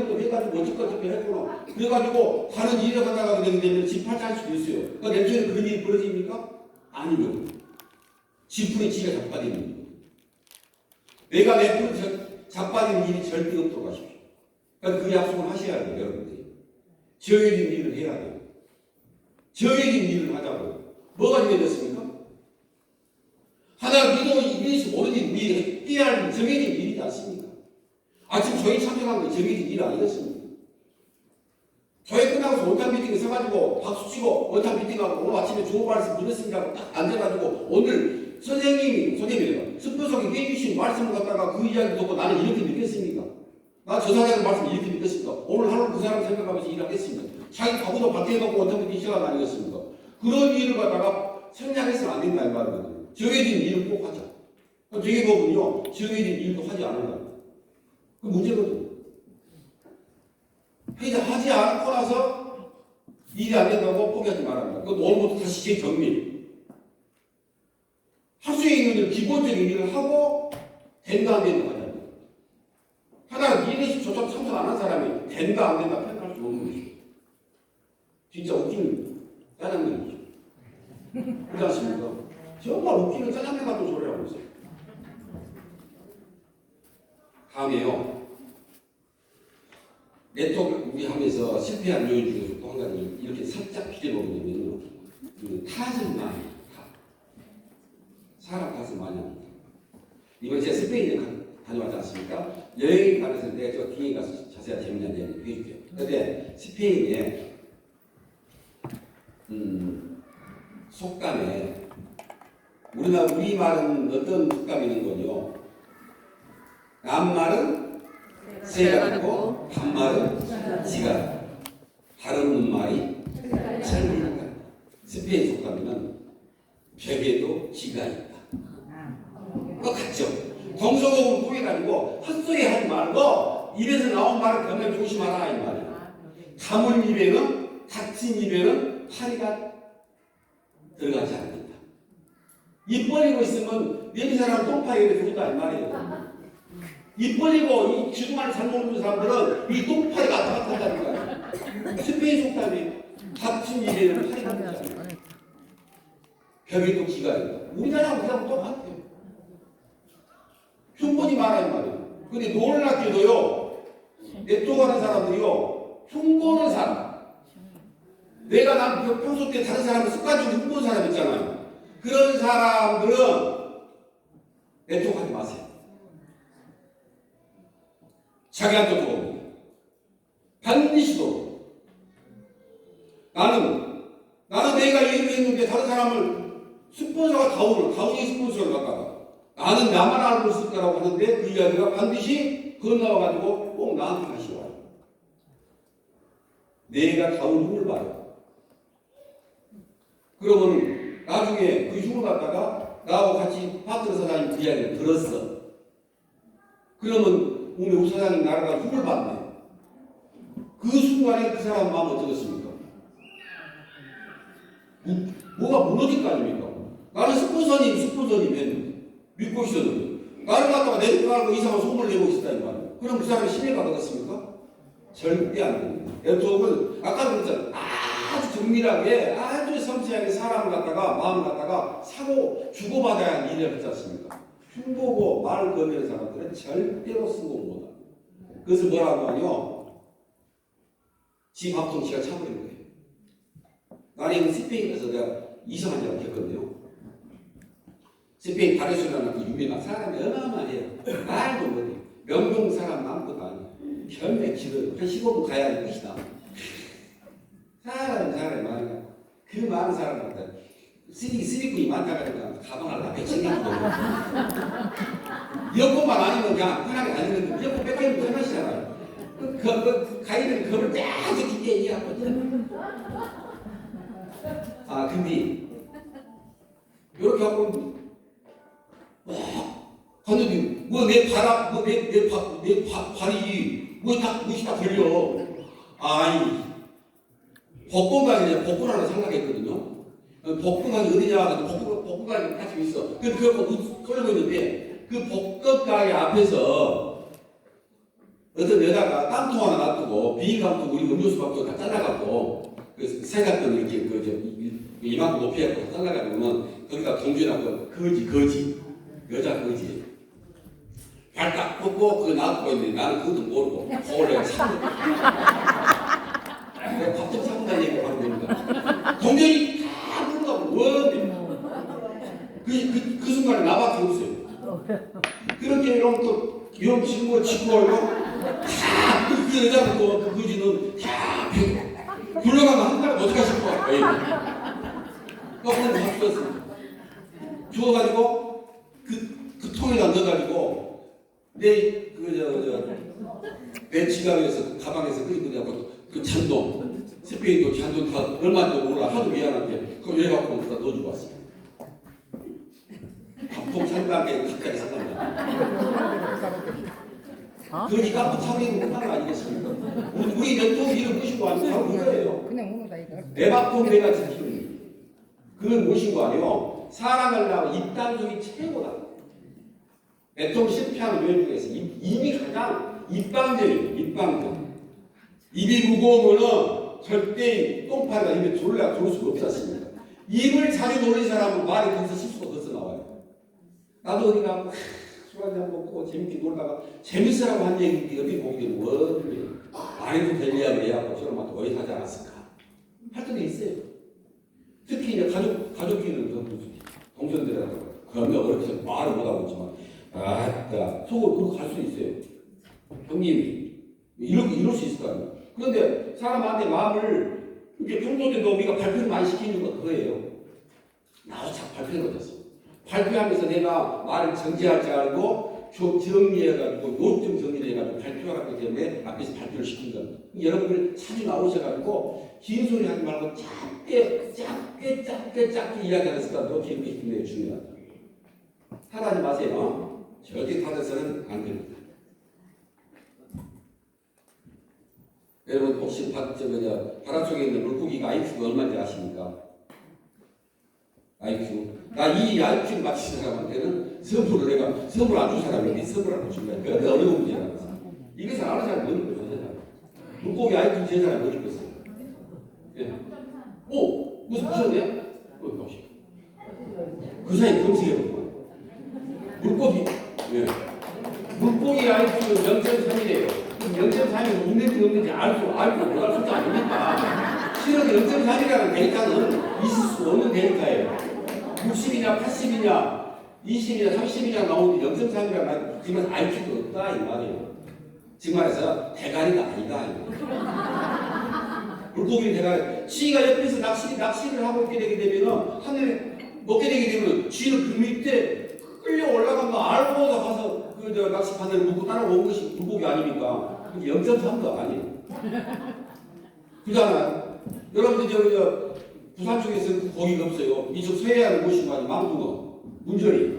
Speaker 1: 것도 해가지고 어쩔 것 없이 했구나. 그래가지고 다른 일을 하다가 되면 집팔자 할 수도 있어요. 그러니까 액션에 그런 일이 벌어집니까? 아니요. 지푸리 지가 자빠지는 일이에요. 내가 내 푸른 자빠지는 일이 절대 없도록 하십시오. 그러니까 그 약속을 하셔야 돼요, 여러분들이. 정해진 일을 해야 돼요. 정해진 일을 하자고. 뭐가 정해졌습니까? 하나 믿어서 모르는 일이 해야 할 정해진 일이지 않습니까? 아침 저희 참석한 건 정해진 일 아니었습니까? 저희 끝나고서 원탑 미팅에 서가지고 박수 치고 원탑 미팅하고 오늘 아침에 좋은 말씀 드렸습니다 하고 딱 앉아가지고 오늘 선생님이 스포석이 깨주신 말씀을 갖다가 그 이야기 듣고 나는 이렇게 믿겠습니까? 나 저 사장 말씀 이렇게 믿겠습니까? 오늘 하루 그 사람 생각하면서 일하겠습니까? 자기 가구도 밖에 갖고 어떤 분이 시간 아니겠습니까? 그런 일을 갖다가 생략해서는 안 된다 이 말이거든요. 정해진 일을 꼭 하자. 대개법은요 정해진 일도 하지 않는다. 그 문제거든요. 하지 않고 나서 일이 안 된다고 포기하지 말합니다. 그건 오늘부터 다시 재정리. 할 수 있는 일, 기본적인 일을 하고 된다 안 된다 하냐. 하나 일에 저쪽 참석 안 한 사람이 된다 안 된다 평가할 수 없는 것이죠. 진짜 웃기는 짜장면이죠. 그렇지 않습니까? 정말 웃기는 짜장면 같은 소리를 하고 있어요. 다음에요. 네트워크 우리 하면서 실패한 요인 중에서 또 한 가지 이렇게 살짝 비켜보면요. 그 탓을 많이 탓. 사람 탓을 많이 합니다. 이번 제가 스페인에 다녀왔지 않습니까? 여행에 관해서 내가 저 뒤에 가서 자세히 재미난 이야기 해줄게요. 그런데 스페인에 속담에 우리 말은 어떤 속담이 있는 거요? 남말은 새가 듣고 반말은 지가 다른 말이 잘못한다. 스페인 속담에는 벽에도 지가 있다. 똑같죠? 정서적으로 꾸며가지고 헛소리 하지 말고 입에서 나온 말을 변명 조심하라 이 말이에요. 가문 입에는 닫힌 입에는 파리가 들어가지 않는다. 입 벌리고 있으면 냄새나는 똥파리가 들어온다 이 말이에요. 입 벌리고 이 주둥아리 잘 먹는 사람들은 이 똥파리가 왔다 갔다 한다는 거야. 스페인 속담이 닫힌 입에는 파리가 들어가지 않는다. 벽에도 기가 있다. 우리나라하고 그냥 똑같아요. 흉보지 마라 이 말이에요. 근데 놀랍게도요 내쫓아가는 사람들이요 흉보는 사람. 내가 난 평소 때 다른 사람을 습관적으로 흉보는 사람 있잖아요. 그런 사람들은 내쫓아가지 마세요. 자기한테 들어옵니다. 반드시 들어옵니다. 나는 내가 일을 했는데 다른 사람을 스폰서가 다운이 스폰서를 갖다가 나는 나만 알고 있을 거라고 하는데 그 이야기가 반드시 건너와가지고 꼭 나한테 다시 와요. 내가 다운 흉을 봐요. 그러면 나중에 그 흉을 갖다가 나하고 같이 파트너 사장님 그 이야기를 들었어. 그러면 우리 사장님 나라가 흉을 봤네. 그 순간에 그 사람 마음 어떻겠습니까? 뭐가 무너질 거 아닙니까? 나는 스폰서님 했는데 믿고 있었는데 나를 갖다가 내리고 가고 이상한 소문을 내고 있었다 이 말이에요. 그럼 그 사람이 신뢰가 되겠습니까? 절대 안 됩니다. 네트워크는 아까 그랬잖아요. 아주 정밀하게 아주 섬세하게 사람을 갖다가 마음을 갖다가 사고 주고받아야 하는 일을 하지 않습니까? 흉보고 말을 거는 사람들은 절대로 쓰고 못합니다. 그것을 뭐라고 하냐? 지 밥통치가 차버린 거예요. 나는 스페인에서 내가 이상한 일을 겪었는데요. 스페인 바르셀로나 그 유명한 사람이 어마어마해요. 말도 못해. 명동 사람 아무것도 아니에요. 편에 길어요. 한 15분 가야 하는 끝이다. 사람이 많아요. 그 많은 사람한테 쓰리꾼이 많다고 하니까 가방을 다 백신기고 여권만 아니면 그냥 편하게 다니는데 여권 뺏기면 편하시잖아요. 그 가이드는 그걸 딱 깊게 얘기하거든. 아 근데 이렇게 하고 건너기 뭐내 발이 뭐이 다 걸려. 아이 복권가게 복권 하나 생각했거든요. 복권가게 어디냐? 복권가게 가지고 있어. 그거 끌고 있는데 그 복권가게 앞에서 어떤 여자가 땀통 하나 놔두고 비닐감통 우리 음료수 밥도 다 잘라갖고 그 생각던 이렇게 이만큼 높이 해갖고 다 잘라가지고는 거기다 동전하고 거지 여자 거지 발딱 뻗고 그거 놔두고 있는데 나는 그것도 모르고 그걸 내가 참고 내가 밥좀 사고 다니고 하는 겁니다. 동전이 다 물어가고 그 순간에 나밖에 없어요. 그렇게 이런 친구가 치고 알고 그 여자는 또 그 거지는 다 굴러가면 한 달에 어떻게 하실 거야? 그거는 다 죽었어. 주워가지고 그 통에다 넣어가지고 내 지갑에서 가방에서 끄집어내고 그 잔돈 스페인도 잔돈 다 얼마인지 몰라 하도 미안한데 그걸 왜 갖고 거기다 넣어주고 왔어요. 밥통 상당히 가까이 사단다. 그러니까 그 참여는 못한 거 아니겠습니까? 우리 전통 이름 끄시고 왔는 바로 그거예요.
Speaker 3: 그냥 오는 다 이거.
Speaker 1: 내 밥통 내가 지키는 그건 무엇인 거 아니에요? 사랑을 하고 입당속이 최고다. 대통령 실패하는 요인 중에서 입이 가장 입방적. 입이 무거우면은 절대 똥파리가 입에 돌 수가 없지 않습니까? 입을 자주 놀린 사람은 말이 거기서 실수가 거기서 나와요. 나도 어디 가고 술 한잔 먹고 재밌게 놀다가 재밌으라고 한 얘기인데 어디 보게 되면 원 안 해도 될 이야기를 해갖고 저런 맛도 어디 하지 않았을까 할 때도 있어요. 특히 이제 가족끼리는 동생들하고 그러면 어렵게 말을 못하고 있지만 아따 속으로 그렇게 갈 수 있어요. 형님이 이럴 수 있을 거 아니에요. 그런데 사람한테 마음을 이렇게 평소 때도 우리가 발표를 많이 시키는 거 그거예요. 나도 참 발표를 못했어. 발표하면서 내가 말을 정지할 줄 알고 정리해가지고 요점 정리를 해가지고 발표하기 때문에 앞에서 발표를 시킨 겁니다. 여러분들 자주 나오셔가지고 긴 소리 하지 말고 짧게 이야기하는 습관도 굉장히 중요하다. 타다하지 마세요. 절대 타다서는 안 됩니다. 여러분 혹시 바다 속에 있는 물고기가 IQ가 얼마인지 아십니까? IQ. 나 이 IQ 맞히는 사람한테는 선물을 내가 선물 안 준 사람인데 선물 안 준 거야. 그게 어려운 문제라는 거야. 이것을 아는 사람이 어디 있겠어요? 물고기 IQ 제 사람이 어디 있겠어요? 예. 오! 무슨 무슨데요? 그 사이 검색해보고 물고기 예. 물고기 IQ 0.3이래요. 0.3이 있는지 없는지 알고 못할 수도 아닙니까? 실은 0.3이라는 데이터는 있을 수 없는 데이터예요. 60이냐 80이냐 20이냐 30이냐 나오는데 0.3이라는 말 지금 IQ도 없다 이 말이에요. 지금 말해서 대가리가 아니다 이 말이에요. 물고기 대가리 쥐가 옆에서 낚시를 하고 있게 되게 되면 하늘에 먹게 되게 되면 쥐는 그 밑에 끌려 올라간 거 알고서 가서 그 낚시바늘을 묶고 따라온 것이 물고기 아닙니까? 0.3도 아니에요. 그잖아요. 여러분들 부산 쪽에서는 고기가 없어요. 이쪽 서해안은 무엇인가 하니 망둥어, 문저리.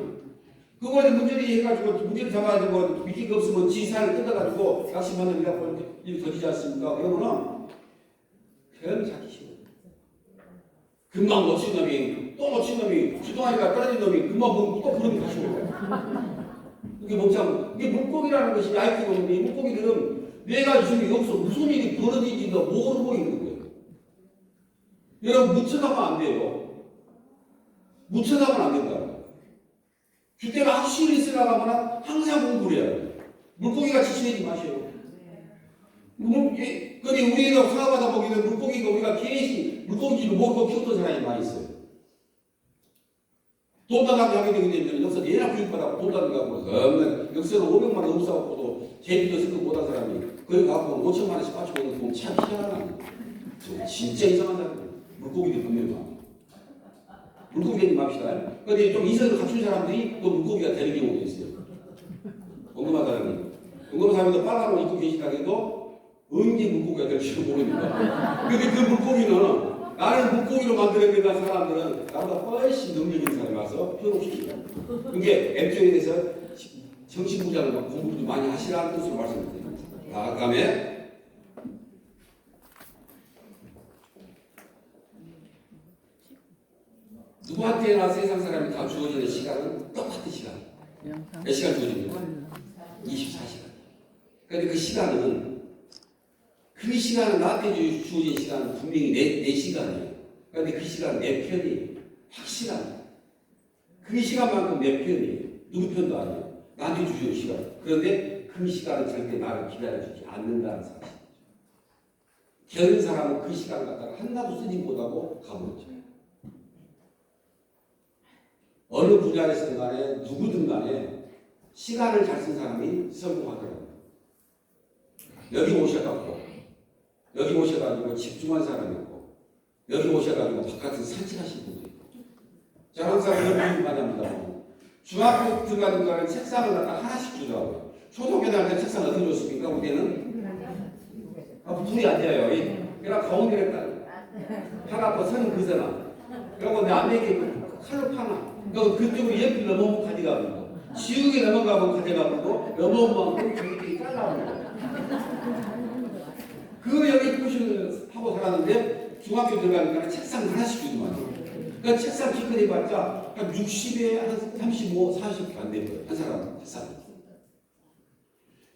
Speaker 1: 그거를 문저리 해가지고 문저리 잡아가지고 미끼가 없으면 지산을 뜯어가지고 낚시바늘 이라고 이렇게 던지지 않습니까? 그러면은 그냥 잡기 쉬워요. 금방 놓친 놈이 또 놓친 놈이 주둥아리가 떨어진 놈이 금방 보면 또 그런 게 다시 오고. 이게 뭐냐면 이게 물고기라는 것이 IQ가 없는데 이 물고기들은 내가 지금 여기서 무슨 일이 벌어지지도 모르고 있는 거예요. 여러분 묻혀가면 안 돼요. 묻혀가면 안 된다. 그때가 확실히 있으라고 항상 공부를 해야 돼요. 물고기가 지치지 마세요. 근데 우리가 사업하다 보기에는 물고기가 우리가 계시 물고기를 먹고 키웠던 사람이 많이 있어요. 돈 달라고 하게 되게 되면 역사 내나 구입받아고 돈 달라고 하고 역사는 500만 원 없어갖고도 제비도 생각 못한 사람이 그걸 갖고 5천만 원씩 빠지고 있는 돈 참 희한한 진짜 이상한 사람이에요. 물고기들 분명히 물고기 되지 맙시다. 근데 좀 이성을 갖춘 사람들이 또 물고기가 되는 경우도 있어요. 궁금한 사람이 궁금한 사람도 빨간 옷 입고 계시다 해도 언제 물고기가 될지 모릅니다. 근데 그 물고기는 나를 물고기로 만들어야 되는 사람들은 나보다 훨씬 능력 있는 사람이 와서 표현시키죠. 그게 M쪽에 대해서 정신부장을 공부도 많이 하시라는 뜻으로 말씀드립니다. 다음에 누구한테나 세상 사람이 다 주어지는 시간은 똑같은 시간. 몇 시간 주어집니까? 24시간. 그런데 그 시간은 나한테 주어진 시간은 분명히 내 시간이에요. 그런데 그 시간은 내 편이에요. 확실한. 그 시간만큼 내 편이에요. 누구 편도 아니에요. 나한테 주어진 시간. 그런데 그 시간은 절대 나를 기다려주지 않는다는 사실. 게으른 사람은 그 시간 갖다가 하나도 쓰지 못하고 가버렸죠. 어느 분야에서든 간에 누구든 간에 시간을 잘 쓴 사람이 성공하더라고요. 여기 오셔가지고 집중한 사람이 있고 여기 오셔가지고 바깥에서 산책하신 분도 있고 저는 항상 이런 비유 많이 합니다. 중학교 들어가는 거는 책상을 갖다 하나씩 주더라고요. 초등학교 다닐 때 책상 어떻게 줬습니까? 우리는 둘이 앉아요. 그러나 가운데를 딱 파갖고 서는 그잖아. 그리고 내 앞에 칼로 파나. 그쪽으로 옆에 넘어오면 가져가고, 지우개 넘어가면 가져가고, 넘어오면 저기 잘라버리고. 그 여기 표시를 하고 살았는데 중학교 들어가니까 책상 하나씩 주더만. 그러니까 책상 키크해 봤자 한 60에 한 35, 40도 안 되고요. 한 사람 책상.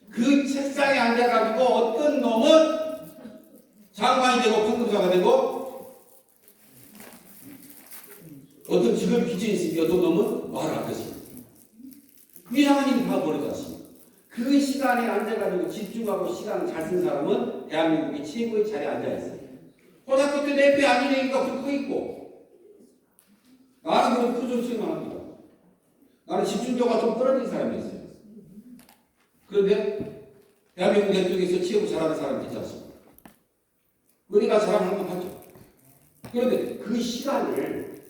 Speaker 1: 그 책상에 앉아가지고 어떤 놈은 장관이 되고 판검사가 되고 어떤 직업이 기준이 있으니까 어떤 놈은 말을 안 하지. 이상한 일이 다 벌어지 않습니까? 그 시간에 앉아가지고 집중하고 시간을 잘 쓴 사람은 대한민국의 최고의 자리에 앉아있어요. 고등학교 때 내 옆에 앉은 애가 붙고 있고 나는 그런 표정치만 합니다. 나는 집중도가 좀 떨어진 사람이었어요. 그런데 대한민국 내쪽에서 최고 잘하는 사람이 있지 않습니까? 우리가 자랑하는 건 하죠. 그런데 그 시간을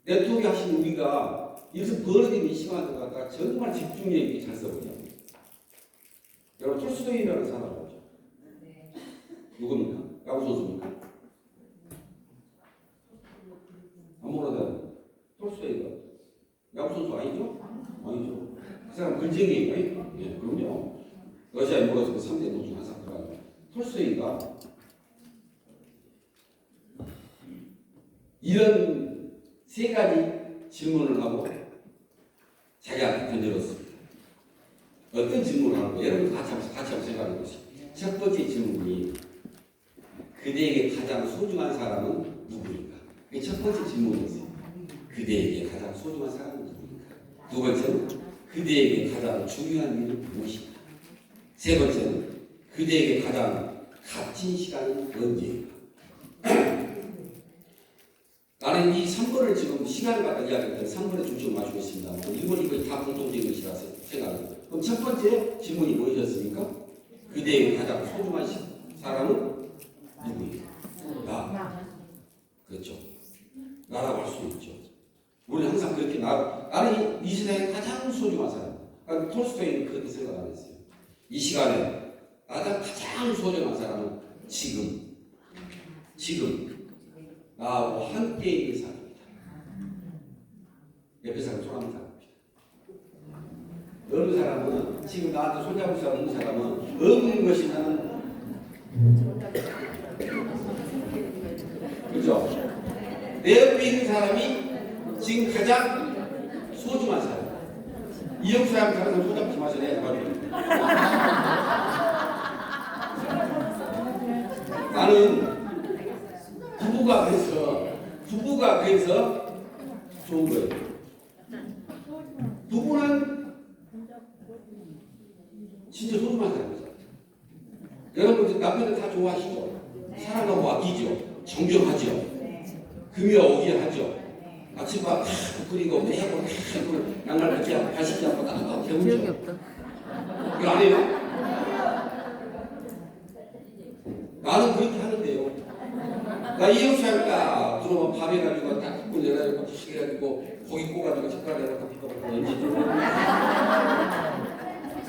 Speaker 1: 네트워크 하신 우리가 여기서 벌어진 이 시간을 갖다가 정말 집중력 있게 잘 써보자. 여러분 톨스토이라는 사람 알죠? 누굽니까? 야구 선수입니까? 아무거나 톨스토이가 야구 선수 아니죠? 아니죠. 그 사람 글쟁이에요. 예, 그럼요. 러시아에 몰아서 3대 노중 한 사건이라고. 톨스토이가 이런 세 가지 질문을 하고 자기한테 던져줬습니다. 어떤 질문을 하고 여러분 같이 한번 생각해 보세요. 첫 번째 질문이 그대에게 가장 소중한 사람은 누구인가? 그게 첫 번째 질문이었어요. 그대에게 가장 소중한 사람은 누구인가? 두 번째는 그대에게 가장 중요한 일은 무엇인가? 세 번째는 그대에게 가장 값진 시간은 언제인가? 나는 이 3번을 지금 시간을 갖다 이야기할 때 3번에 중점을 맞추고 있습니다. 1번이 거의 다 공통적인 것이라서 생각합니다. 그럼 첫 번째 질문이 무엇이었습니까? 그대에게 가장 소중한 사람은 누구예요? 나. 그렇죠. 나라고 할 수 있죠. 우리는 항상 그렇게 나는 이 세상에 가장 소중한 사람. 그러니까 톨스토이는 그렇게 생각 안 했어요. 이 시간에 나가 가장 소중한 사람은 지금 나하고 함께 있는 사람입니다. 옆에 사람 손하는 사람입니다. 어느 사람은 지금 나한테 손잡을 사람 없는 사람은 없는 것이 나는 그렇죠? 내 옆에 있는 사람이 지금 가장 소중한 사람. 이형 사람 다른 사람 손잡지 마셔. 내가 잡아줄게. 나는 부부가 그래서 좋은 거예요. 부부는 진짜 소중한 사람이죠. 여러분 남편들 다 좋아하시죠? 사랑하고 아끼죠? 정정하죠? 금요일 오기에 하죠? 아침밥 끓이고 매하고 양말 같이 하고 발씻지 않고 딱 배우죠? 이거 안 해요? 나는 그렇게 하는데요. 나 이형사를 딱 들어오면 밤에 가지고 딱 굽고 내려가지고 해가지고 고기 꼬가지고 젓가락에다 딱 빚어갖고 얹어주고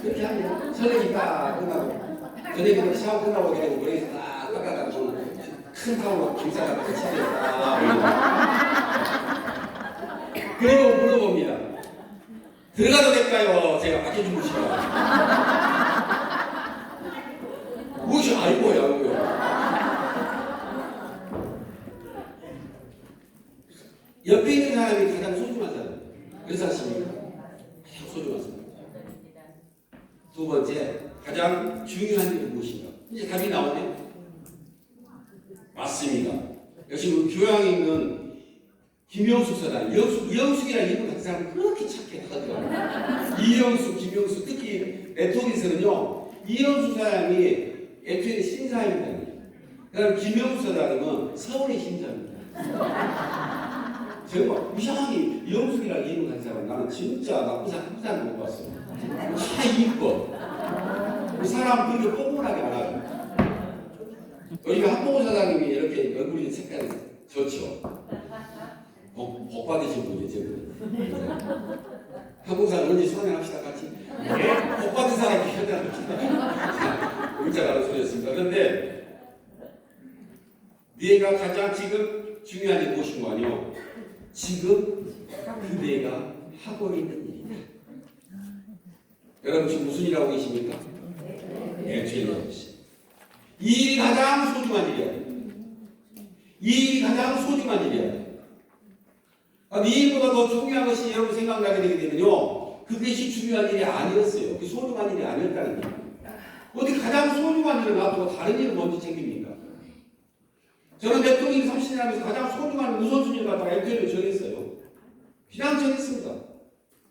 Speaker 1: 그렇게 하면 설레기 딱 끝나고 저녁에 샤워 끝나고 그냥 머리에서 딱 닦아가지고 큰 타올로 감싸가지고 같이 딱 그리고 물어봅니다. 들어가도 될까요? 제가 밖에 주무시고 무엇이 알고요? 옆에 있는 사람이 가장 소중한 사람이에요. 그래서 하십니까? 가장 소중한 사람. 두 번째, 가장 중요한 일은 무엇인가? 이제 답이 나오네. 맞습니다. 역시 우리 교양에 있는 김영숙 사장, 이영숙이라는 이름 같은 사람 그렇게 착해 하더라고요. 이영숙, 김영숙, 특히 네트워크에서는요, 이영숙 사장이 애초에 심사위원장이에요. 그 다음에 김영숙 사장님은 서울의 심사위원장이에요. 정말 이상하게 이영숙이라는 이름 같은 사람 나는 진짜 나쁜 사람 한 사람 못 봤어요. 다 이뻐. 그 사람 그렇게 뻔뻔하게 안 하고. 여기가 한봉호 사장님이 이렇게 얼굴이 색깔이 좋죠. 복 받으신 분이죠. 한국 사람 언제 소환합시다 같이. 복 받은 사람이 현장합시다. 문자가 하는 소리였습니다. 그런데 네가 가장 지금 중요한 게 무엇인 거 아니요? 지금 그 내가 하고 있는 일이다. 여러분 지금 무슨 일 하고 계십니까? 네, 죄를 하고 있어요. 이 일이 가장 소중한 일이야. 이 일이 가장 소중한 일이야. 이 일보다 더 중요한 것이 여러분 생각나게 되게 되면요, 그것이 중요한 일이 아니었어요. 그 소중한 일이 아니었다는 거예요. 어디 가장 소중한 일을 놔두고 다른 일을 먼저 챙깁니까? 저는 대통령이 30년 하면서 가장 소중한 우선순위를 갖다가 MT를 정했어요. 그냥 정했습니다.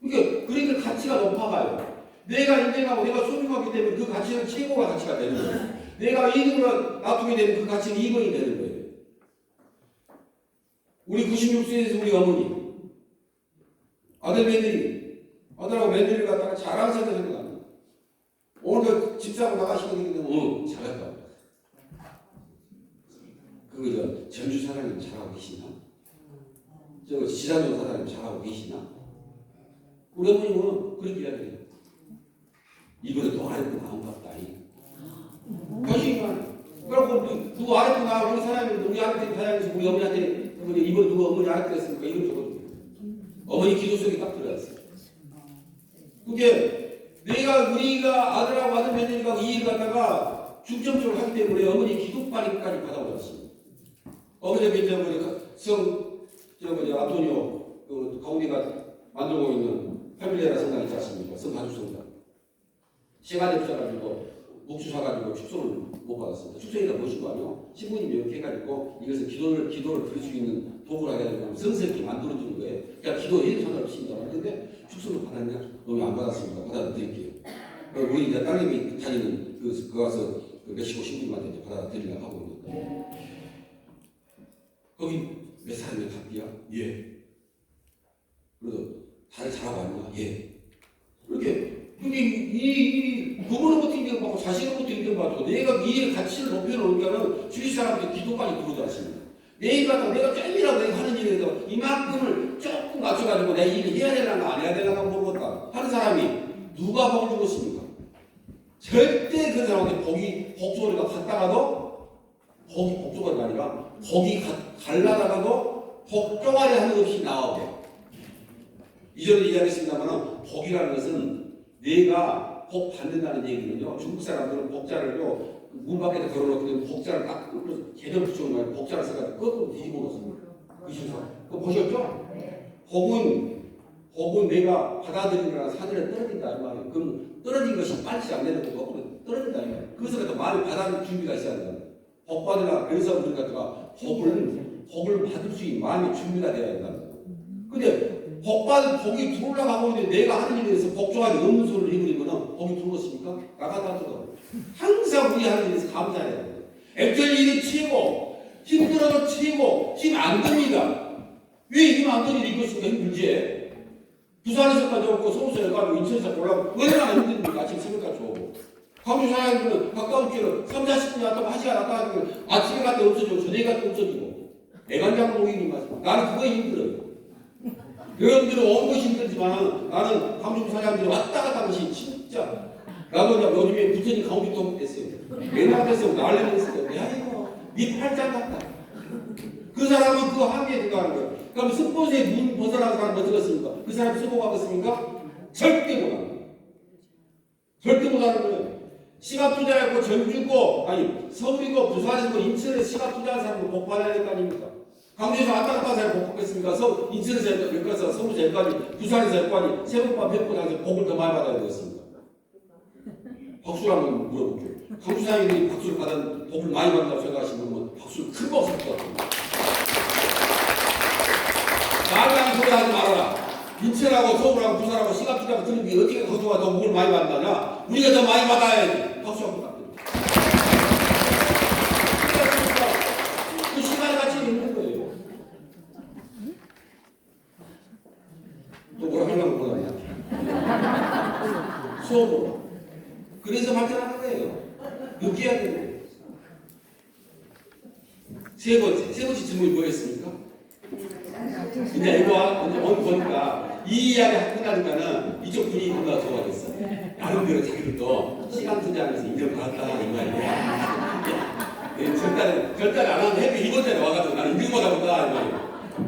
Speaker 1: 그러니까 가치가 높아가요. 내가 인정하고 내가 소중하기 때문에 그 가치는 최고가 가치가 되는 거예요. 내가 2등을 놔두게 되면 그 가치는 2번이 되는 거예요. 우리 96세에서 우리 어머니, 아들 며느리, 아들하고 며느리를 갖다가 자랑스럽게 생각합니다. 오늘도 집사고 나가시거든요. 잘했다. 그거 전주 사장님 잘하고 계시나? 저 지산동 사장님 잘하고 계시나? 우리 어머님은 그렇게 이야기해요. 이번에 더 아래도 나온 것 같다. 거시기만. 그러고 누구 아래도 나와 우리 사장님, 우리 아래도 사장님에서 우리 어머니한테 이번 누구 어머니 아래도 했습니까? 이런 적은 어머니 기도 속에 딱 들어갔어요. 그게 우리가 아들하고 아들 며느리가 이 일 갖다가 중점적으로 하기 때문에 어머니 기도빨이까지 받아오셨습니다. 어머니가 이제 안토니오 그 가운데가 만들고 있는 팔밀레라 성당 있지 않습니까? 가주성당. 시간이 없어가지고 묵주 사가지고 축소를 못 받았습니다. 축소에다 모신 거 아니요? 신부님 이렇게 해가지고 이것을 기도를 드릴 수 있는 도구를 하게 되면 성스럽게 만들어주는 거예요. 그러니까 기도에 상관없습니다. 그런데 축소를 받았냐? 너무 안 받았습니다. 받아드릴게요. 우리 이제 딸님이 다니는 그 가서 멕시코 신부님한테 이제 받아드리려고 하고 있는데 거기 몇 사람이 갑디야? 예. 그래도 다들 잘하고 왔나? 예. 그렇게 이 부모로부터 인정받고 자식으로부터 인정받고 내가 이 가치를 높여놓으니까는 주위 사람들이 기도까지 부르지 않습니다. 내가 조금이라도 내가 하는 일에 대해서 이만큼을 조금 맞춰가지고 내가 일을 해야 되나 안 해야 되나 모르겠다 하는 사람이 누가 복을 주겠습니까? 절대 그 사람한테 복소리가 갔다가도 복조가 아니라 복이 갈라다가도 복종아리 하는 없이 나오게. 이전에 이야기했습니다만 복이라는 것은 내가 복 받는다는 얘기는요. 중국 사람들은 복자를요. 문 밖에다 걸어놓고 복자를 딱 제대로 붙여놓은 거예요. 복자를 써가지고 거꾸로 뒤집어 놓습니다. 그 순서. 그거 보셨죠? 복은 내가 받아들이느라 사전에 떨어진다 이 말이에요. 그럼 떨어진 것이 빨리 안 되는 거 거꾸로 떨어진다 이 말이에요. 그래서 많이 받아들일 준비가 있어야 된다. 복 받으라 그래서 우리 같은 복을 받을 수 있는 마음의 준비가 되어야 된다. 근데 복이 들어오려고 하고 있는데 내가 하는 일에 대해서 복종하지 없는 소리를 해버리면 복이 들어오겠습니까? 나가다 들어. 항상 우리 하는 일에서 감사해야 돼요. 액절 일이 치고 힘들어도 치고 힘 안 듭니다. 왜 힘 안 드는 일이 있겠습니까? 힘들지. 부산에서까지 오고 서울에서 가고 인천에서 올라오고 얼마나 힘듭니까? 아침 새벽까지 오고. 광주 사람들은 가까운 길을 3, 40분 왔다고 1시간 왔다 하고 아침에 갔다 없어지고 저녁에 갔다 없어지고 애간장 모임이 맞습니다. 나는 그거 힘들어요. 여러분들은 온 것이 힘들지만 나는 광주 사람들이 왔다 갔다 하는 것이 진짜 나도 요즘에 부처님 가운데 통곡했어요. 맨날 앞에서 날리면서 야 네 팔짱 같다. 그 사람은 그 함의에 들어가는 거예요. 그럼 스포츠에 문 벗어나는 사람 어떻게 했습니까? 그 사람이 쓰고 가겠습니까? 절대 못 하는 거예요. 절대 못 하는 거예요. 시간 투자하고 전주고 서울이고 부산이고 인천에 시간 투자한 사람은 복 받아야 될 거 아닙니까? 광주에서 왔다 갔다 하는 사람이 복 받겠습니까? 인천에서 여기까지 서울에서 여기까지 부산에서 여기까지 세번만 100번 하면서 복을 더 많이 받아야 되겠습니까? 박수를 한번 물어볼게요. 광주 사람들이 박수를 받은 복을 많이 받는다고 생각하시는 분은 박수를 큰 박수 칠 것 같습니다. 말도 안 소리 하지 말아라. 인천하고 서울하고 부산하고 시간 투자하고 드는 게 어떻게 광주가 더 복을 많이 받느냐? 우리가 더 많이 받아야지. 박수 한번 받습니다. 그 시간의 가치가 있는 거예요. 또 뭐라 하려고 그러냐? 수업으로. 그래서 발전하는 거예요. 느껴야 되는 거예요. 세 번째 질문이 뭐였습니까? 근데 이거 오늘 보니까 이 이야기 끝나니까는 이쪽 분위기 뭔가 좋아졌어. 나름대로 자기들도 시간 투자하면서 인정받았다 이 말이야. 절대 안 하면 해도 이번 달에 와가지고 나는 인정받아본다 이 말이야.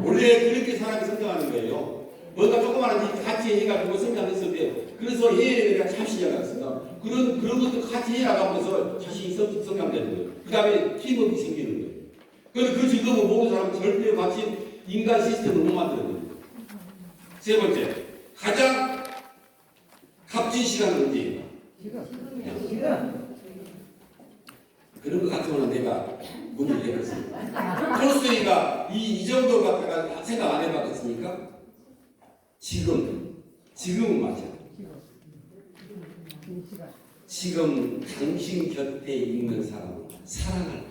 Speaker 1: 원래 그렇게 사람이 성장하는 거예요. 뭔가 조그마한 일 같이 해가지고 성장했을 때 그래서 해외를 잠시 시작했습니다. 그런 것도 같이 해나가면서 자신이 성장되는 거예요. 그 다음에 팀워크가 생기는 거예요. 그런데 그 즐거움을 모르는 사람은 절대 같이 인간 시스템을 못 만드는 거예요. 세 번째, 가장 값진 시간은 언제예요? 그런 것 같으면 내가 문제를 해봤습니다. 톨스토이가 이 정도 갖다가 생각 안 해봤겠습니까? 지금은 맞아. 지금 당신 곁에 있는 사람을 사랑할 때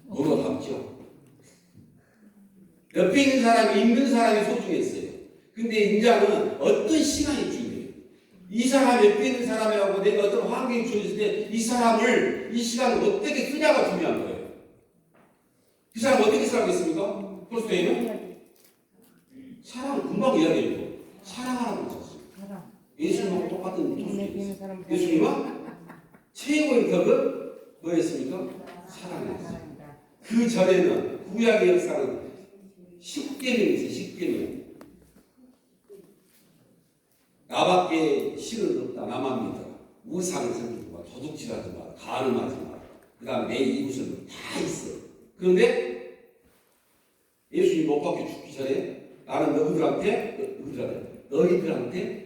Speaker 1: 뭐가 답죠? 옆에 있는 사람이 있는 사람이 소중했어요. 근데 인자는 어떤 시간이 중요해요. 이 사람 옆에 있는 사람하고 내가 어떤 환경이 주어졌을 때 이 사람을 이 시간을 어떻게 쓰냐가 중요한 거예요. 그 사람 어떻게 살겠습니까? 톨스토이는 사랑을 금방 이야기해요. 사랑하라고 했었어요. 예수님하고 똑같은 톨스토이였어요. 예수님은 최고의 덕은 뭐였습니까? 사랑이었어요. 그 전에는 구약의 역사는 10계명이 있어요. 10계명. 나밖에 신은 없다. 나만 믿어라. 우상을 섬기지 마. 도둑질하지 마. 간음하지 마. 그 다음에 내 이웃은 다 있어. 그런데 예수님 못 박혀 죽기 전에 나는 너희들한테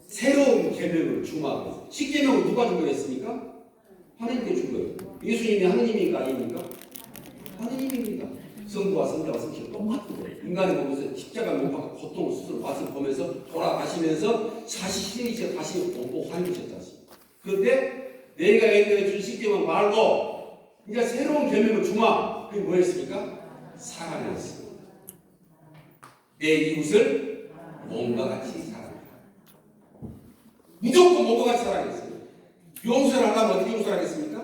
Speaker 1: 새로운 계명을 주마. 10계명을 누가 준 거였습니까? 하나님께 준 거예요. 예수님이 하느님입니까? 아닙니까? 하느님입니다. 성부와 성자와 성신이 똑같은 거예요. 인간이 보면서 십자가 못 박아 고통을 스스로 맛을 보면서 돌아가시면서 사실 다시 돕고 환영하셨지 않습니까? 그런데 내가 옛날에 준 십계명 말고 이제 새로운 계명을 주마. 그게 뭐였습니까? 사랑이었습니다. 내 이웃을 몸과 같이 사랑해라. 무조건 몸과 같이 사랑했어요. 용서를 하려면 어떻게 용서하겠습니까?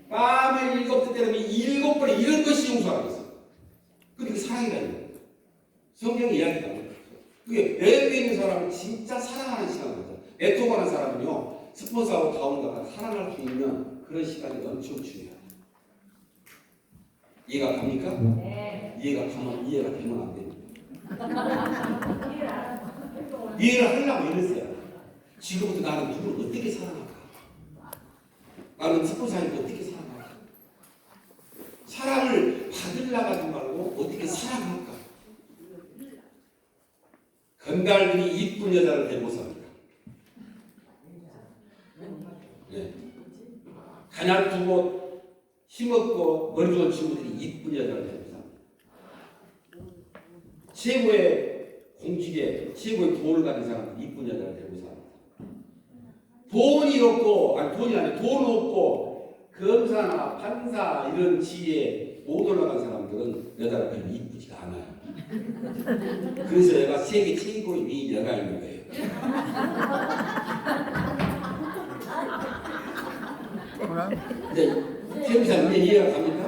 Speaker 1: 밤을 7시 때면 7번에 이런 것이 용서하겠어요. 근데 그 사랑이라 있는 거예요. 성경 이야기가 아니에요. 그게 내 옆에 있는 사람을 진짜 사랑하는 시간이죠. 네트워크하는 사람은요, 스폰서하고 다운다가 사랑할 수 있는 그런 시간이 엄청 중요해요. 이해가 갑니까? 네. 이해가 되면 안 됩니다. 이해를 하려고 이랬어요. 지금부터 나는 누구를 어떻게 사랑할까? 나는 스폰서한테 어떻게 사랑할까? 사랑을 받으려고 하지 말고 어떻게 사랑할까? 건달들이 이쁜 여자를 데리고 삽니다. 네. 가냥 두고 힘없고 머리 좋은 친구들이 이쁜 여자를 데리고 삽니다. 최고의 공직에 최고의 돈을 가진 사람은 이쁜 여자를 데리고 삽니다. 돈이 없고, 돈이 아니라 돈 없고 검사나 판사 이런 지위에 못 올라간 사람들은 여자가 별로 이쁘지가 않아요. 그래서 얘가 세계 최고의 미인 여가 있는 거예요. 이제 태우사 이제 이해가 갑니까?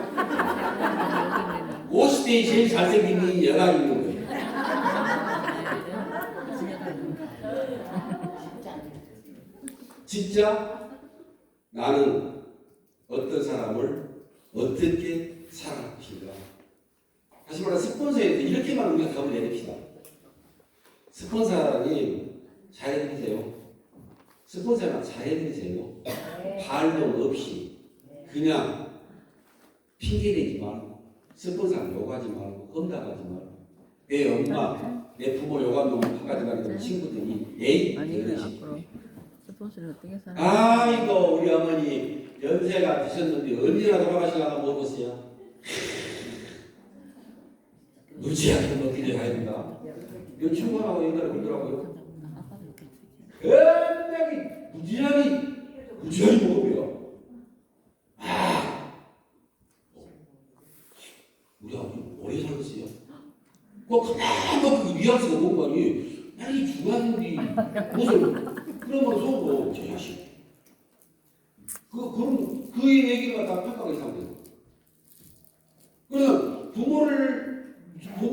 Speaker 1: 50대에 제일 잘생긴 미인 여가 있는 거예요. 진짜 나는 어떤 사람을 어떻게 사랑할 것인가. 다시 말해 스폰서에 이렇게만 우리가 답을 내립시다. 스폰서님 잘해드리세요. 스폰서나 잘해드리세요. 반론 없이 그냥 핑계대지 말고 스폰서는 욕하지 말고 험담하지 말고 내 엄마 내 부모 욕하면 바깥에 가는 친구들이 에이 이러시 아이고 우리 어머니 연세가 드셨는데 언제나 돌아가시려나 모르겠어요. 무지하게 먹기를 해야 된다. 이 친구하고 옛날에 그러더라고요. 굉장히 무지하게 먹어요. 우리 아버지 오래 살겠어요. 가만 그 뉘앙스가 뭔가 아니 중요한데 무슨 그런 걸 쏘고 저 자식 그 얘기가 다 평가가 이상돼요. 그러면 부모를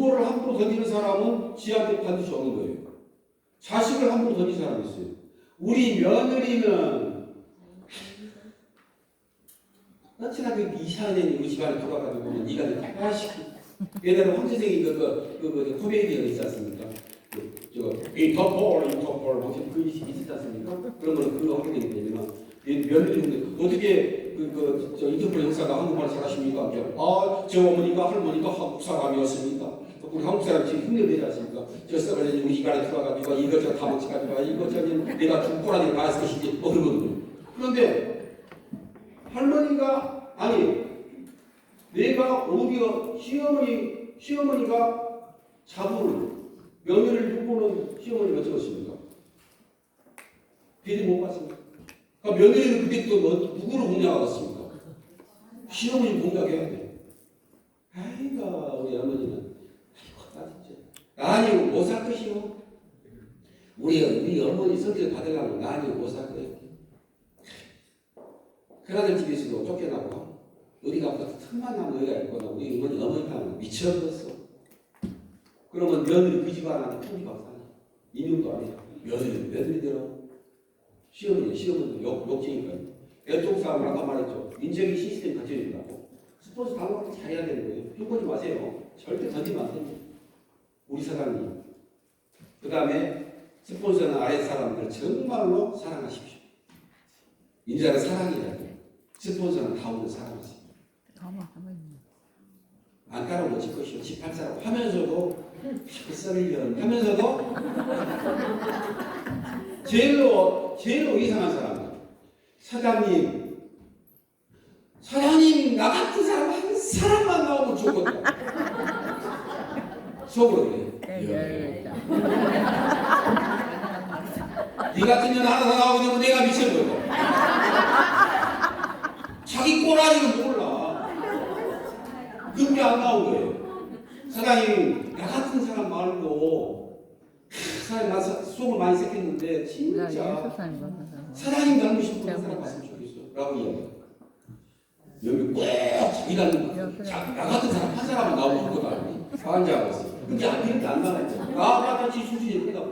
Speaker 1: 부모를 함부로 던지는 사람은 지한테 반드시 오는 거예요. 자식을 함부로 던지는 사람이 있어요. 우리 며느리는 어찌나 그 이상한 우리 집안에 돌아가지고 네가 아이씨 옛날에 황재생이 그 코미디언 있지 않습니까? 이 덮볼 혹시 그 있지 않습니까? 그러면 그거 하게 되면 며느리 어떻게 저 인터폴 형사가 한국말 잘하십니까? 저 어머니가 할머니가 한국 사람이었습니다. 우리 한국 사람 지금 흉내내지 않습니까? 저 썩을 우리 집안에 들어가가지고 이것저것 다 먹지가지고 이것저것 내가 죽 꼬라지를 맞을 것이지 뭐 그러거든요. 그런데 할머니가 아니 내가 오히려 시어머니가 자부를 며느리를 보고는 시어머니가 어쩌겠습니까? 비리 못 봤습니까? 그러니까 며느리는 그때 또 누구를 공략하겠습니까? 시어머니 공략해야 돼. 아이고 우리 어머니는 아니고 못 살 것이요. 우리 어머니 성질 받으려면 아니고 못 살 거예요. 큰아들 집에서도 쫓겨나고 어디 가서 틈만 나면 여기가 있거나 우리 어머니가 미쳐버렸어. 그러면 며느리 그 집안한테 풍지 박사냐. 인육도 안 해. 며느리대로 시어머니 욕쟁이니까요. 애통 싸움을 아까 말했죠. 인적인 시스템 갖춰야 된다고. 스포츠 방법을 잘해야 되는 거예요. 흉보지 마세요. 절대 던지면 안 됩니다. 우리 사장님. 그 다음에 스폰서는 아래 사람들 정말로 사랑하십시오. 인자는 사랑이라고. 스폰서는 다운을 사랑하세요. 안 따라오면 질 것이요. 집할 사람 하면서도 썰리면 하면서도 제일로 이상한 사람. 사장님 나 같은 사람 한 사람만 나오면 좋겠다. 속으로 그래. 네 같은 년 하나 더 나오게 되면 내가 미쳐버려. 자기 꼬라지는 몰라. 그게 안 나온 거예요. 사장님 나 같은 사람 말고 사장님 나 속을 많이 섞였는데 진짜 사장님 닮으신 그런 사람 봤으면 좋겠어 라고 이야기해요. 여기 꼭 나 같은 사람 한 사람만 나오면 좋겠다. 환자하고 있어요. 그게 이렇게 안 나가있죠. 같이 수준이 크다고.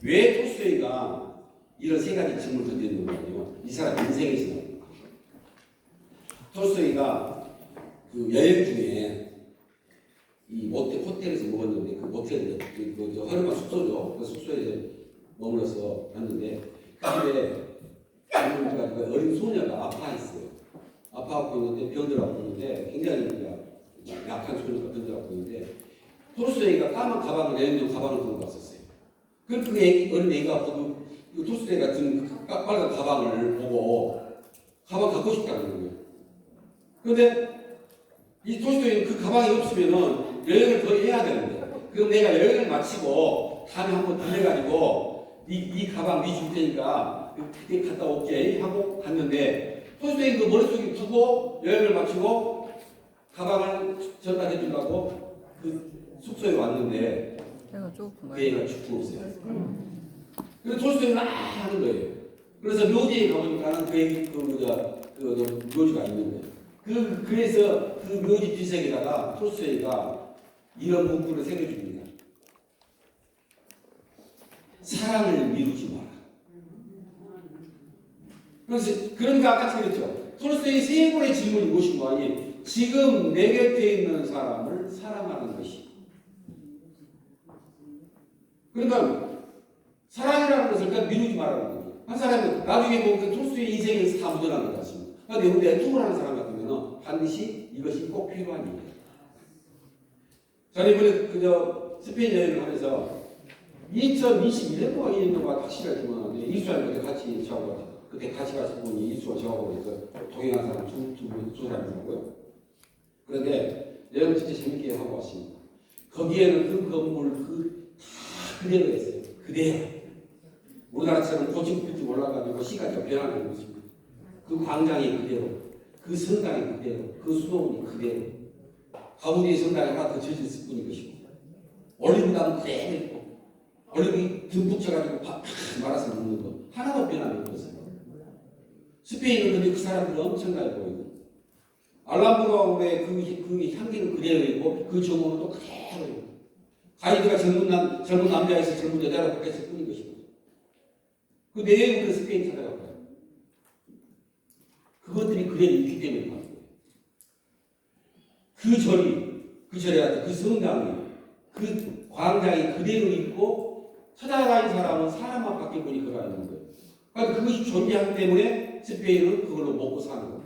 Speaker 1: 왜 톨스토이가 이런 세 가지 질문을 던지는 거냐면 이 사람 인생에서 톨스토이가 그 여행 중에 이 호텔에서 묵었는데 그 모텔에 그 허름한 숙소죠. 그 숙소에 머물러서 왔는데 그때 어린 소녀가 아파했어요. 아파하고 있는데 병들하고 있는데 굉장히 약한 소녀가 병들하고 있는데 톨스토이가 까만 가방을 여행용 가방을 들고 갔었어요. 그 어린 애가 그 톨스토이 같은 빨간 가방을 보고 가방 갖고 싶다는 거예요. 그런데 이 톨스토이는 그 가방이 없으면은 여행을 더 해야 되는데 그럼 내가 여행을 마치고 다음에 한번 들려가지고 이 가방 줄 테니까 그때 갔다 올게 하고 갔는데 톨스토이는 그 머릿속에 두고 여행을 마치고 가방을 전달해 주려고 그 숙소에 왔는데 그 애가 죽었어요. 그래서 톨스토이는 하는 거예요. 그래서 묘지에 가보니까 그 애기 그 묘지가 있는 거예요. 그래서 그 묘지 뒤색에다가 톨스토이가 이런 문구를 새겨줍니다. 사랑을 미루지 마라. 그래서 그러니까 아까 그랬죠. 톨스토이의 세 번의 질문이 무엇인가 하니 지금 내 곁에 있는 사람을 사랑하는 것이. 그러니까 사랑이라는 것을 그러니까 미루지 말라는 거예요. 한 사람은 나중에 보면 톨스토이의 인생에서 다 묻어나는 것 같습니다. 그런데 우리 애통을 하는 사람 같으면 반드시 이것이 꼭 필요한 일이에요. 저는 이번에 스페인 여행을 하면서 2021년도가 2년도가 확실하지만 이수환이 그때 같이 저하고 그때 같이 가신 분이 이수와 저하고 해서 동행한 사람 두 사람이라고요. 그런데 여행 진짜 재밌게 하고 왔습니다. 거기에는 그 건물 다 그대로 했어요. 그대로. 우리나라처럼 고층 빌딩 올라가지고 시가지가 변하는 것입니다. 그 광장이 그대로, 그 성당이 그대로, 그 수도원이 그대로. 가운데 성당이 하나 더 젖었을 뿐인 것이고 올리브나무 그대로 있고 올리브 듬뿍 쳐가지고 팍 말아서 먹는 거 하나도 변하는 것은 스페인은 근데 그 사람들은 엄청나게 보이고 알람브라운의 그 향기는 그대로 있고 그 정원은 또 그대로 있고 가이드가 젊은 남자에서 젊은 여자로 바뀌었을 뿐인 것이고 그 내용을 그래서 스페인 찾아갔고요. 그것들이 그대로 있기 때문에 그런 거예요. 그 절에 그 성당이 그 광장이 그대로 있고 찾아다닌 사람은 사람만 바뀔 뿐이 그가 있는 거예요. 그러니까 그것이 존재하기 때문에 스페인은 그걸로 먹고 사는 거예요.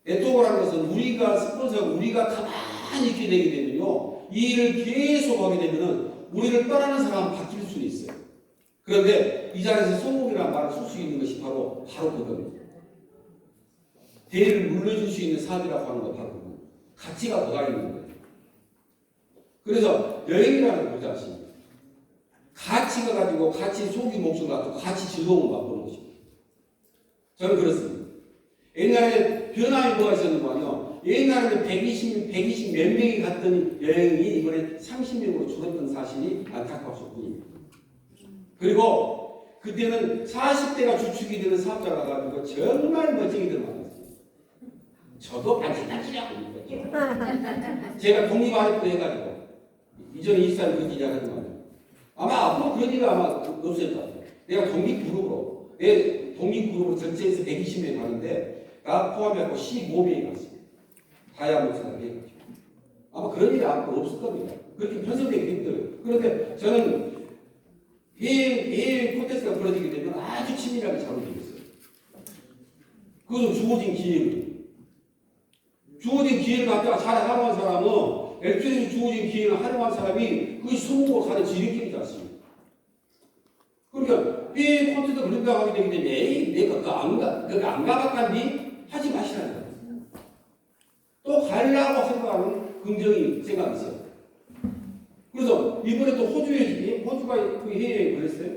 Speaker 1: 에토고라는 것은 우리가 스폰서가 우리가 가만히 있게 되게 되면요. 이 일을 계속 하게 되면은 우리를 떠나는 사람은 바뀔 수는 있어요. 그런데 이 자리에서 성공이라는 말을 쓸 수 있는 것이 바로 그겁니다. 대를 물려줄 수 있는 사업이라고 하는 거 바로 그거. 가치가 뭐가 있는 거예요. 그래서 여행이라는 걸 보지 않습니까? 가치가 가지고 같이 속이 목숨 갖고 같이 즐거움을 맛보는 것입니다. 저는 그렇습니다. 옛날에 변화에 뭐가 있었는 거 아니요? 옛날에는 120 몇 명이 갔던 여행이 이번에 30명으로 줄었던 사실이 안타까웠을 뿐입니다. 그리고 그때는 40대가 주축이 되는 사업자가 가지고 정말 멋쟁이들 많았어요. 저도 반짝반짝하고 있는 거죠. 제가 독립아리도 해가지고 이전에 24일 그렇게 이야기하는 거 아니에요. 아마 앞으로 그런 일이 아마 없을 것 같아요. 내가 내 독립그룹으로 전체에서 120명 가는데 나 포함해서 15명이 갔어요. 다이아몬드사를 해가지고. 아마 그런 일이 앞으로 없을 겁니다. 그렇게 편성되기 힘들어요. 그런데 저는 해외 콘텐츠가 벌어지게 되면 아주 친밀하게 잘 움직였어요. 그것은 주어진 기회를 갖다가 잘 활용한 사람은 액션이 주어진 기회를 활용한 사람이 그것이 성공으로 가는 지름길이지 않습니까? 그러니까 해외 콘텐츠 그런다고 하게 되기 때문에 에이 내가 그거 안 가봤간디 하지 마시라는 거예요. 또 가려고 생각하는 긍정이 생각이 있어요. 그래서 이번에 또 호주가 그 해외에 걸렸어요.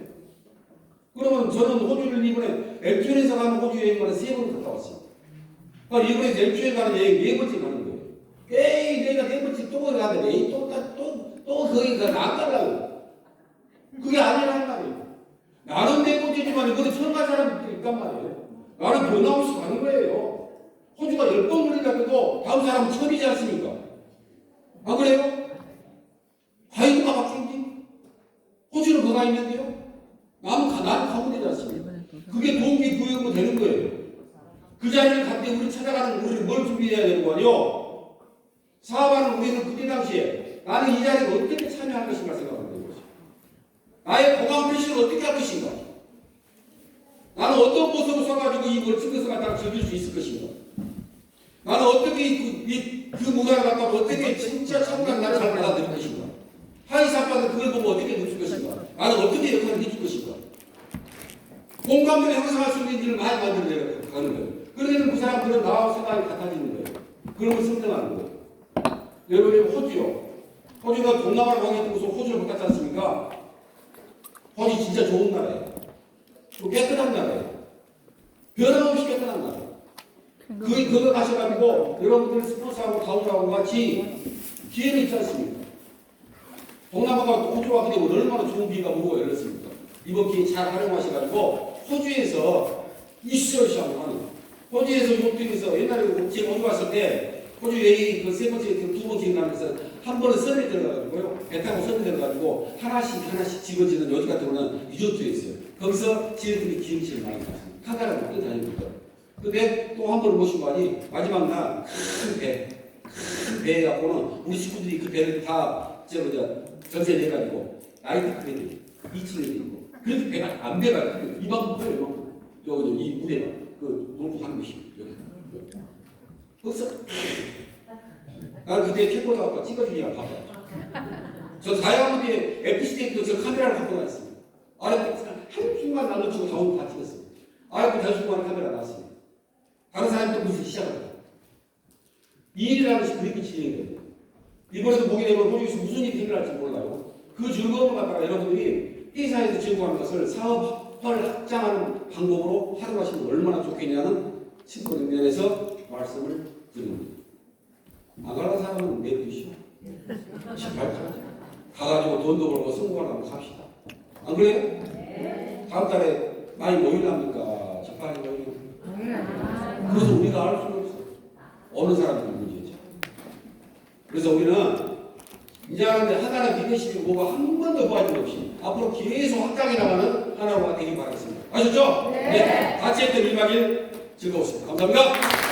Speaker 1: 그러면 저는 호주를 이번에 액션에서 가는 호주 여행을 3번 갔다 왔어요. 그러니까 이번에 액션에 가는 여행 4번째 가는 거예요. 에이 내가 4번째 또 가야 돼. 에이 또 거기 안 가려고. 그게 아니란 말이에요. 나는 4번째지만 이번에 처음 간 사람이 있단 말이에요. 나는 변함없이 가는 거예요. 호주가 10번 걸린다 해도 다음 사람은 처음이지 않습니까? 아 그래요? 가이드가 바뀐지? 호주는 뭐가 있는데요? 나는 가면 되지 않습니까? 그게 동기 부여가 되는 거예요. 그 자리를 갈 때 우리 찾아가는 우리를 뭘 준비해야 되는 거 아니요? 사업하는 우리는 그때 당시에 나는 이 자리에 어떻게 참여할 것인가 생각하는 거죠. 나의 공항 표시를 어떻게 할 것인가? 나는 어떤 모습을 써가지고 이 멋진 것을 갖다가 즐길 수 있을 것인가? 나는 어떻게 그 문화를 갖다가 어떻게 진짜 차분한 나를 잘 받아들일 것인가? 하이사파는 그걸 보고 어떻게 느낄 것인가? 나는 어떻게 역할을 해줄 것인가? 공감대를 형성할 수 있는 일을 많이 만들어내는 거예요. 그러면 그 사람들은 나와 생각이 같아지는 거예요. 그러면 성장하는 거예요. 여러분 호주요. 호주가 동남아를 가게 되고서 호주를 못 갔지 않습니까? 호주 진짜 좋은 나라예요. 또 깨끗한 나라예요. 변함없이 깨끗한 나라예요. 그거 가셔가지고 여러분들 스포츠하고 다운하고 같이 기회는 있지 않습니까? 동남아가 호주 가게 되면 얼마나 좋은 기회가 오고 열렸습니까? 이번 기회 잘 활용하셔가지고 호주에서 이슈어시하고 하는 호주에서 요트에서 옛날에 제가 호주 갔을 때 호주 여행 그 3번째, 2번째 가면서 한 번은 섬에 들어가가지고요. 배 타고 섬에 들어가가지고 하나씩 집어지는 요지 같은 거는 리조트에 있어요. 거기서 지혜들이 기름칠을 많이 갔습니다. 카나다를 많이 다니니까. 근데 또 한 번 모신 거 아니 마지막 날 큰 배에 갖고는 우리 식구들이 그 배를 다 전세 내가지고 나이트 카페들 2층에 있고 그래도 배가 안 배가 이만큼 커요. 이만큼. 여기 이 무대가 그 놀고 하는 것이 여기. 거기서 난 그때 캠코더 갖고 찍어주기랑 바빠요. 저 다이아몬드에 FC대도 저 카메라를 갖고 나왔습니다. 아래 한순간 나눠주고 다운 다 찍었어요. 아래 단순간 카메라 나왔습니다. 다른 사람이 또 무슨 시작을 해요. 이 일이라는 것이 그렇게 진행이 돼요. 이번에도 보게 되면 호주에서 무슨 일이 일어날지 몰라요. 그 즐거움을 갖다가 여러분들이 회사에서 즐거워하는 것을 사업을 확장하는 방법으로 활용하시면 얼마나 좋겠냐는 친구들 면에서 말씀을 드립니다. 안 가는 사람은 내두시오. 제발 가가지고 돈도 벌고 성공하려면 갑시다. 안 그래요? 다음 달에 많이 모일랍니까? 재판이 모이고. 그래서 우리가 알 수는 없어요. 어느 사람들 문제죠. 그래서 우리는 인자하는데 하나는 믿으시고 뭐가 한 번도 빠짐 없이 앞으로 계속 확장해 나가는 하나로가 되길 바라겠습니다. 아셨죠? 네. 같이 했던 1박 2일 즐거웠습니다. 감사합니다.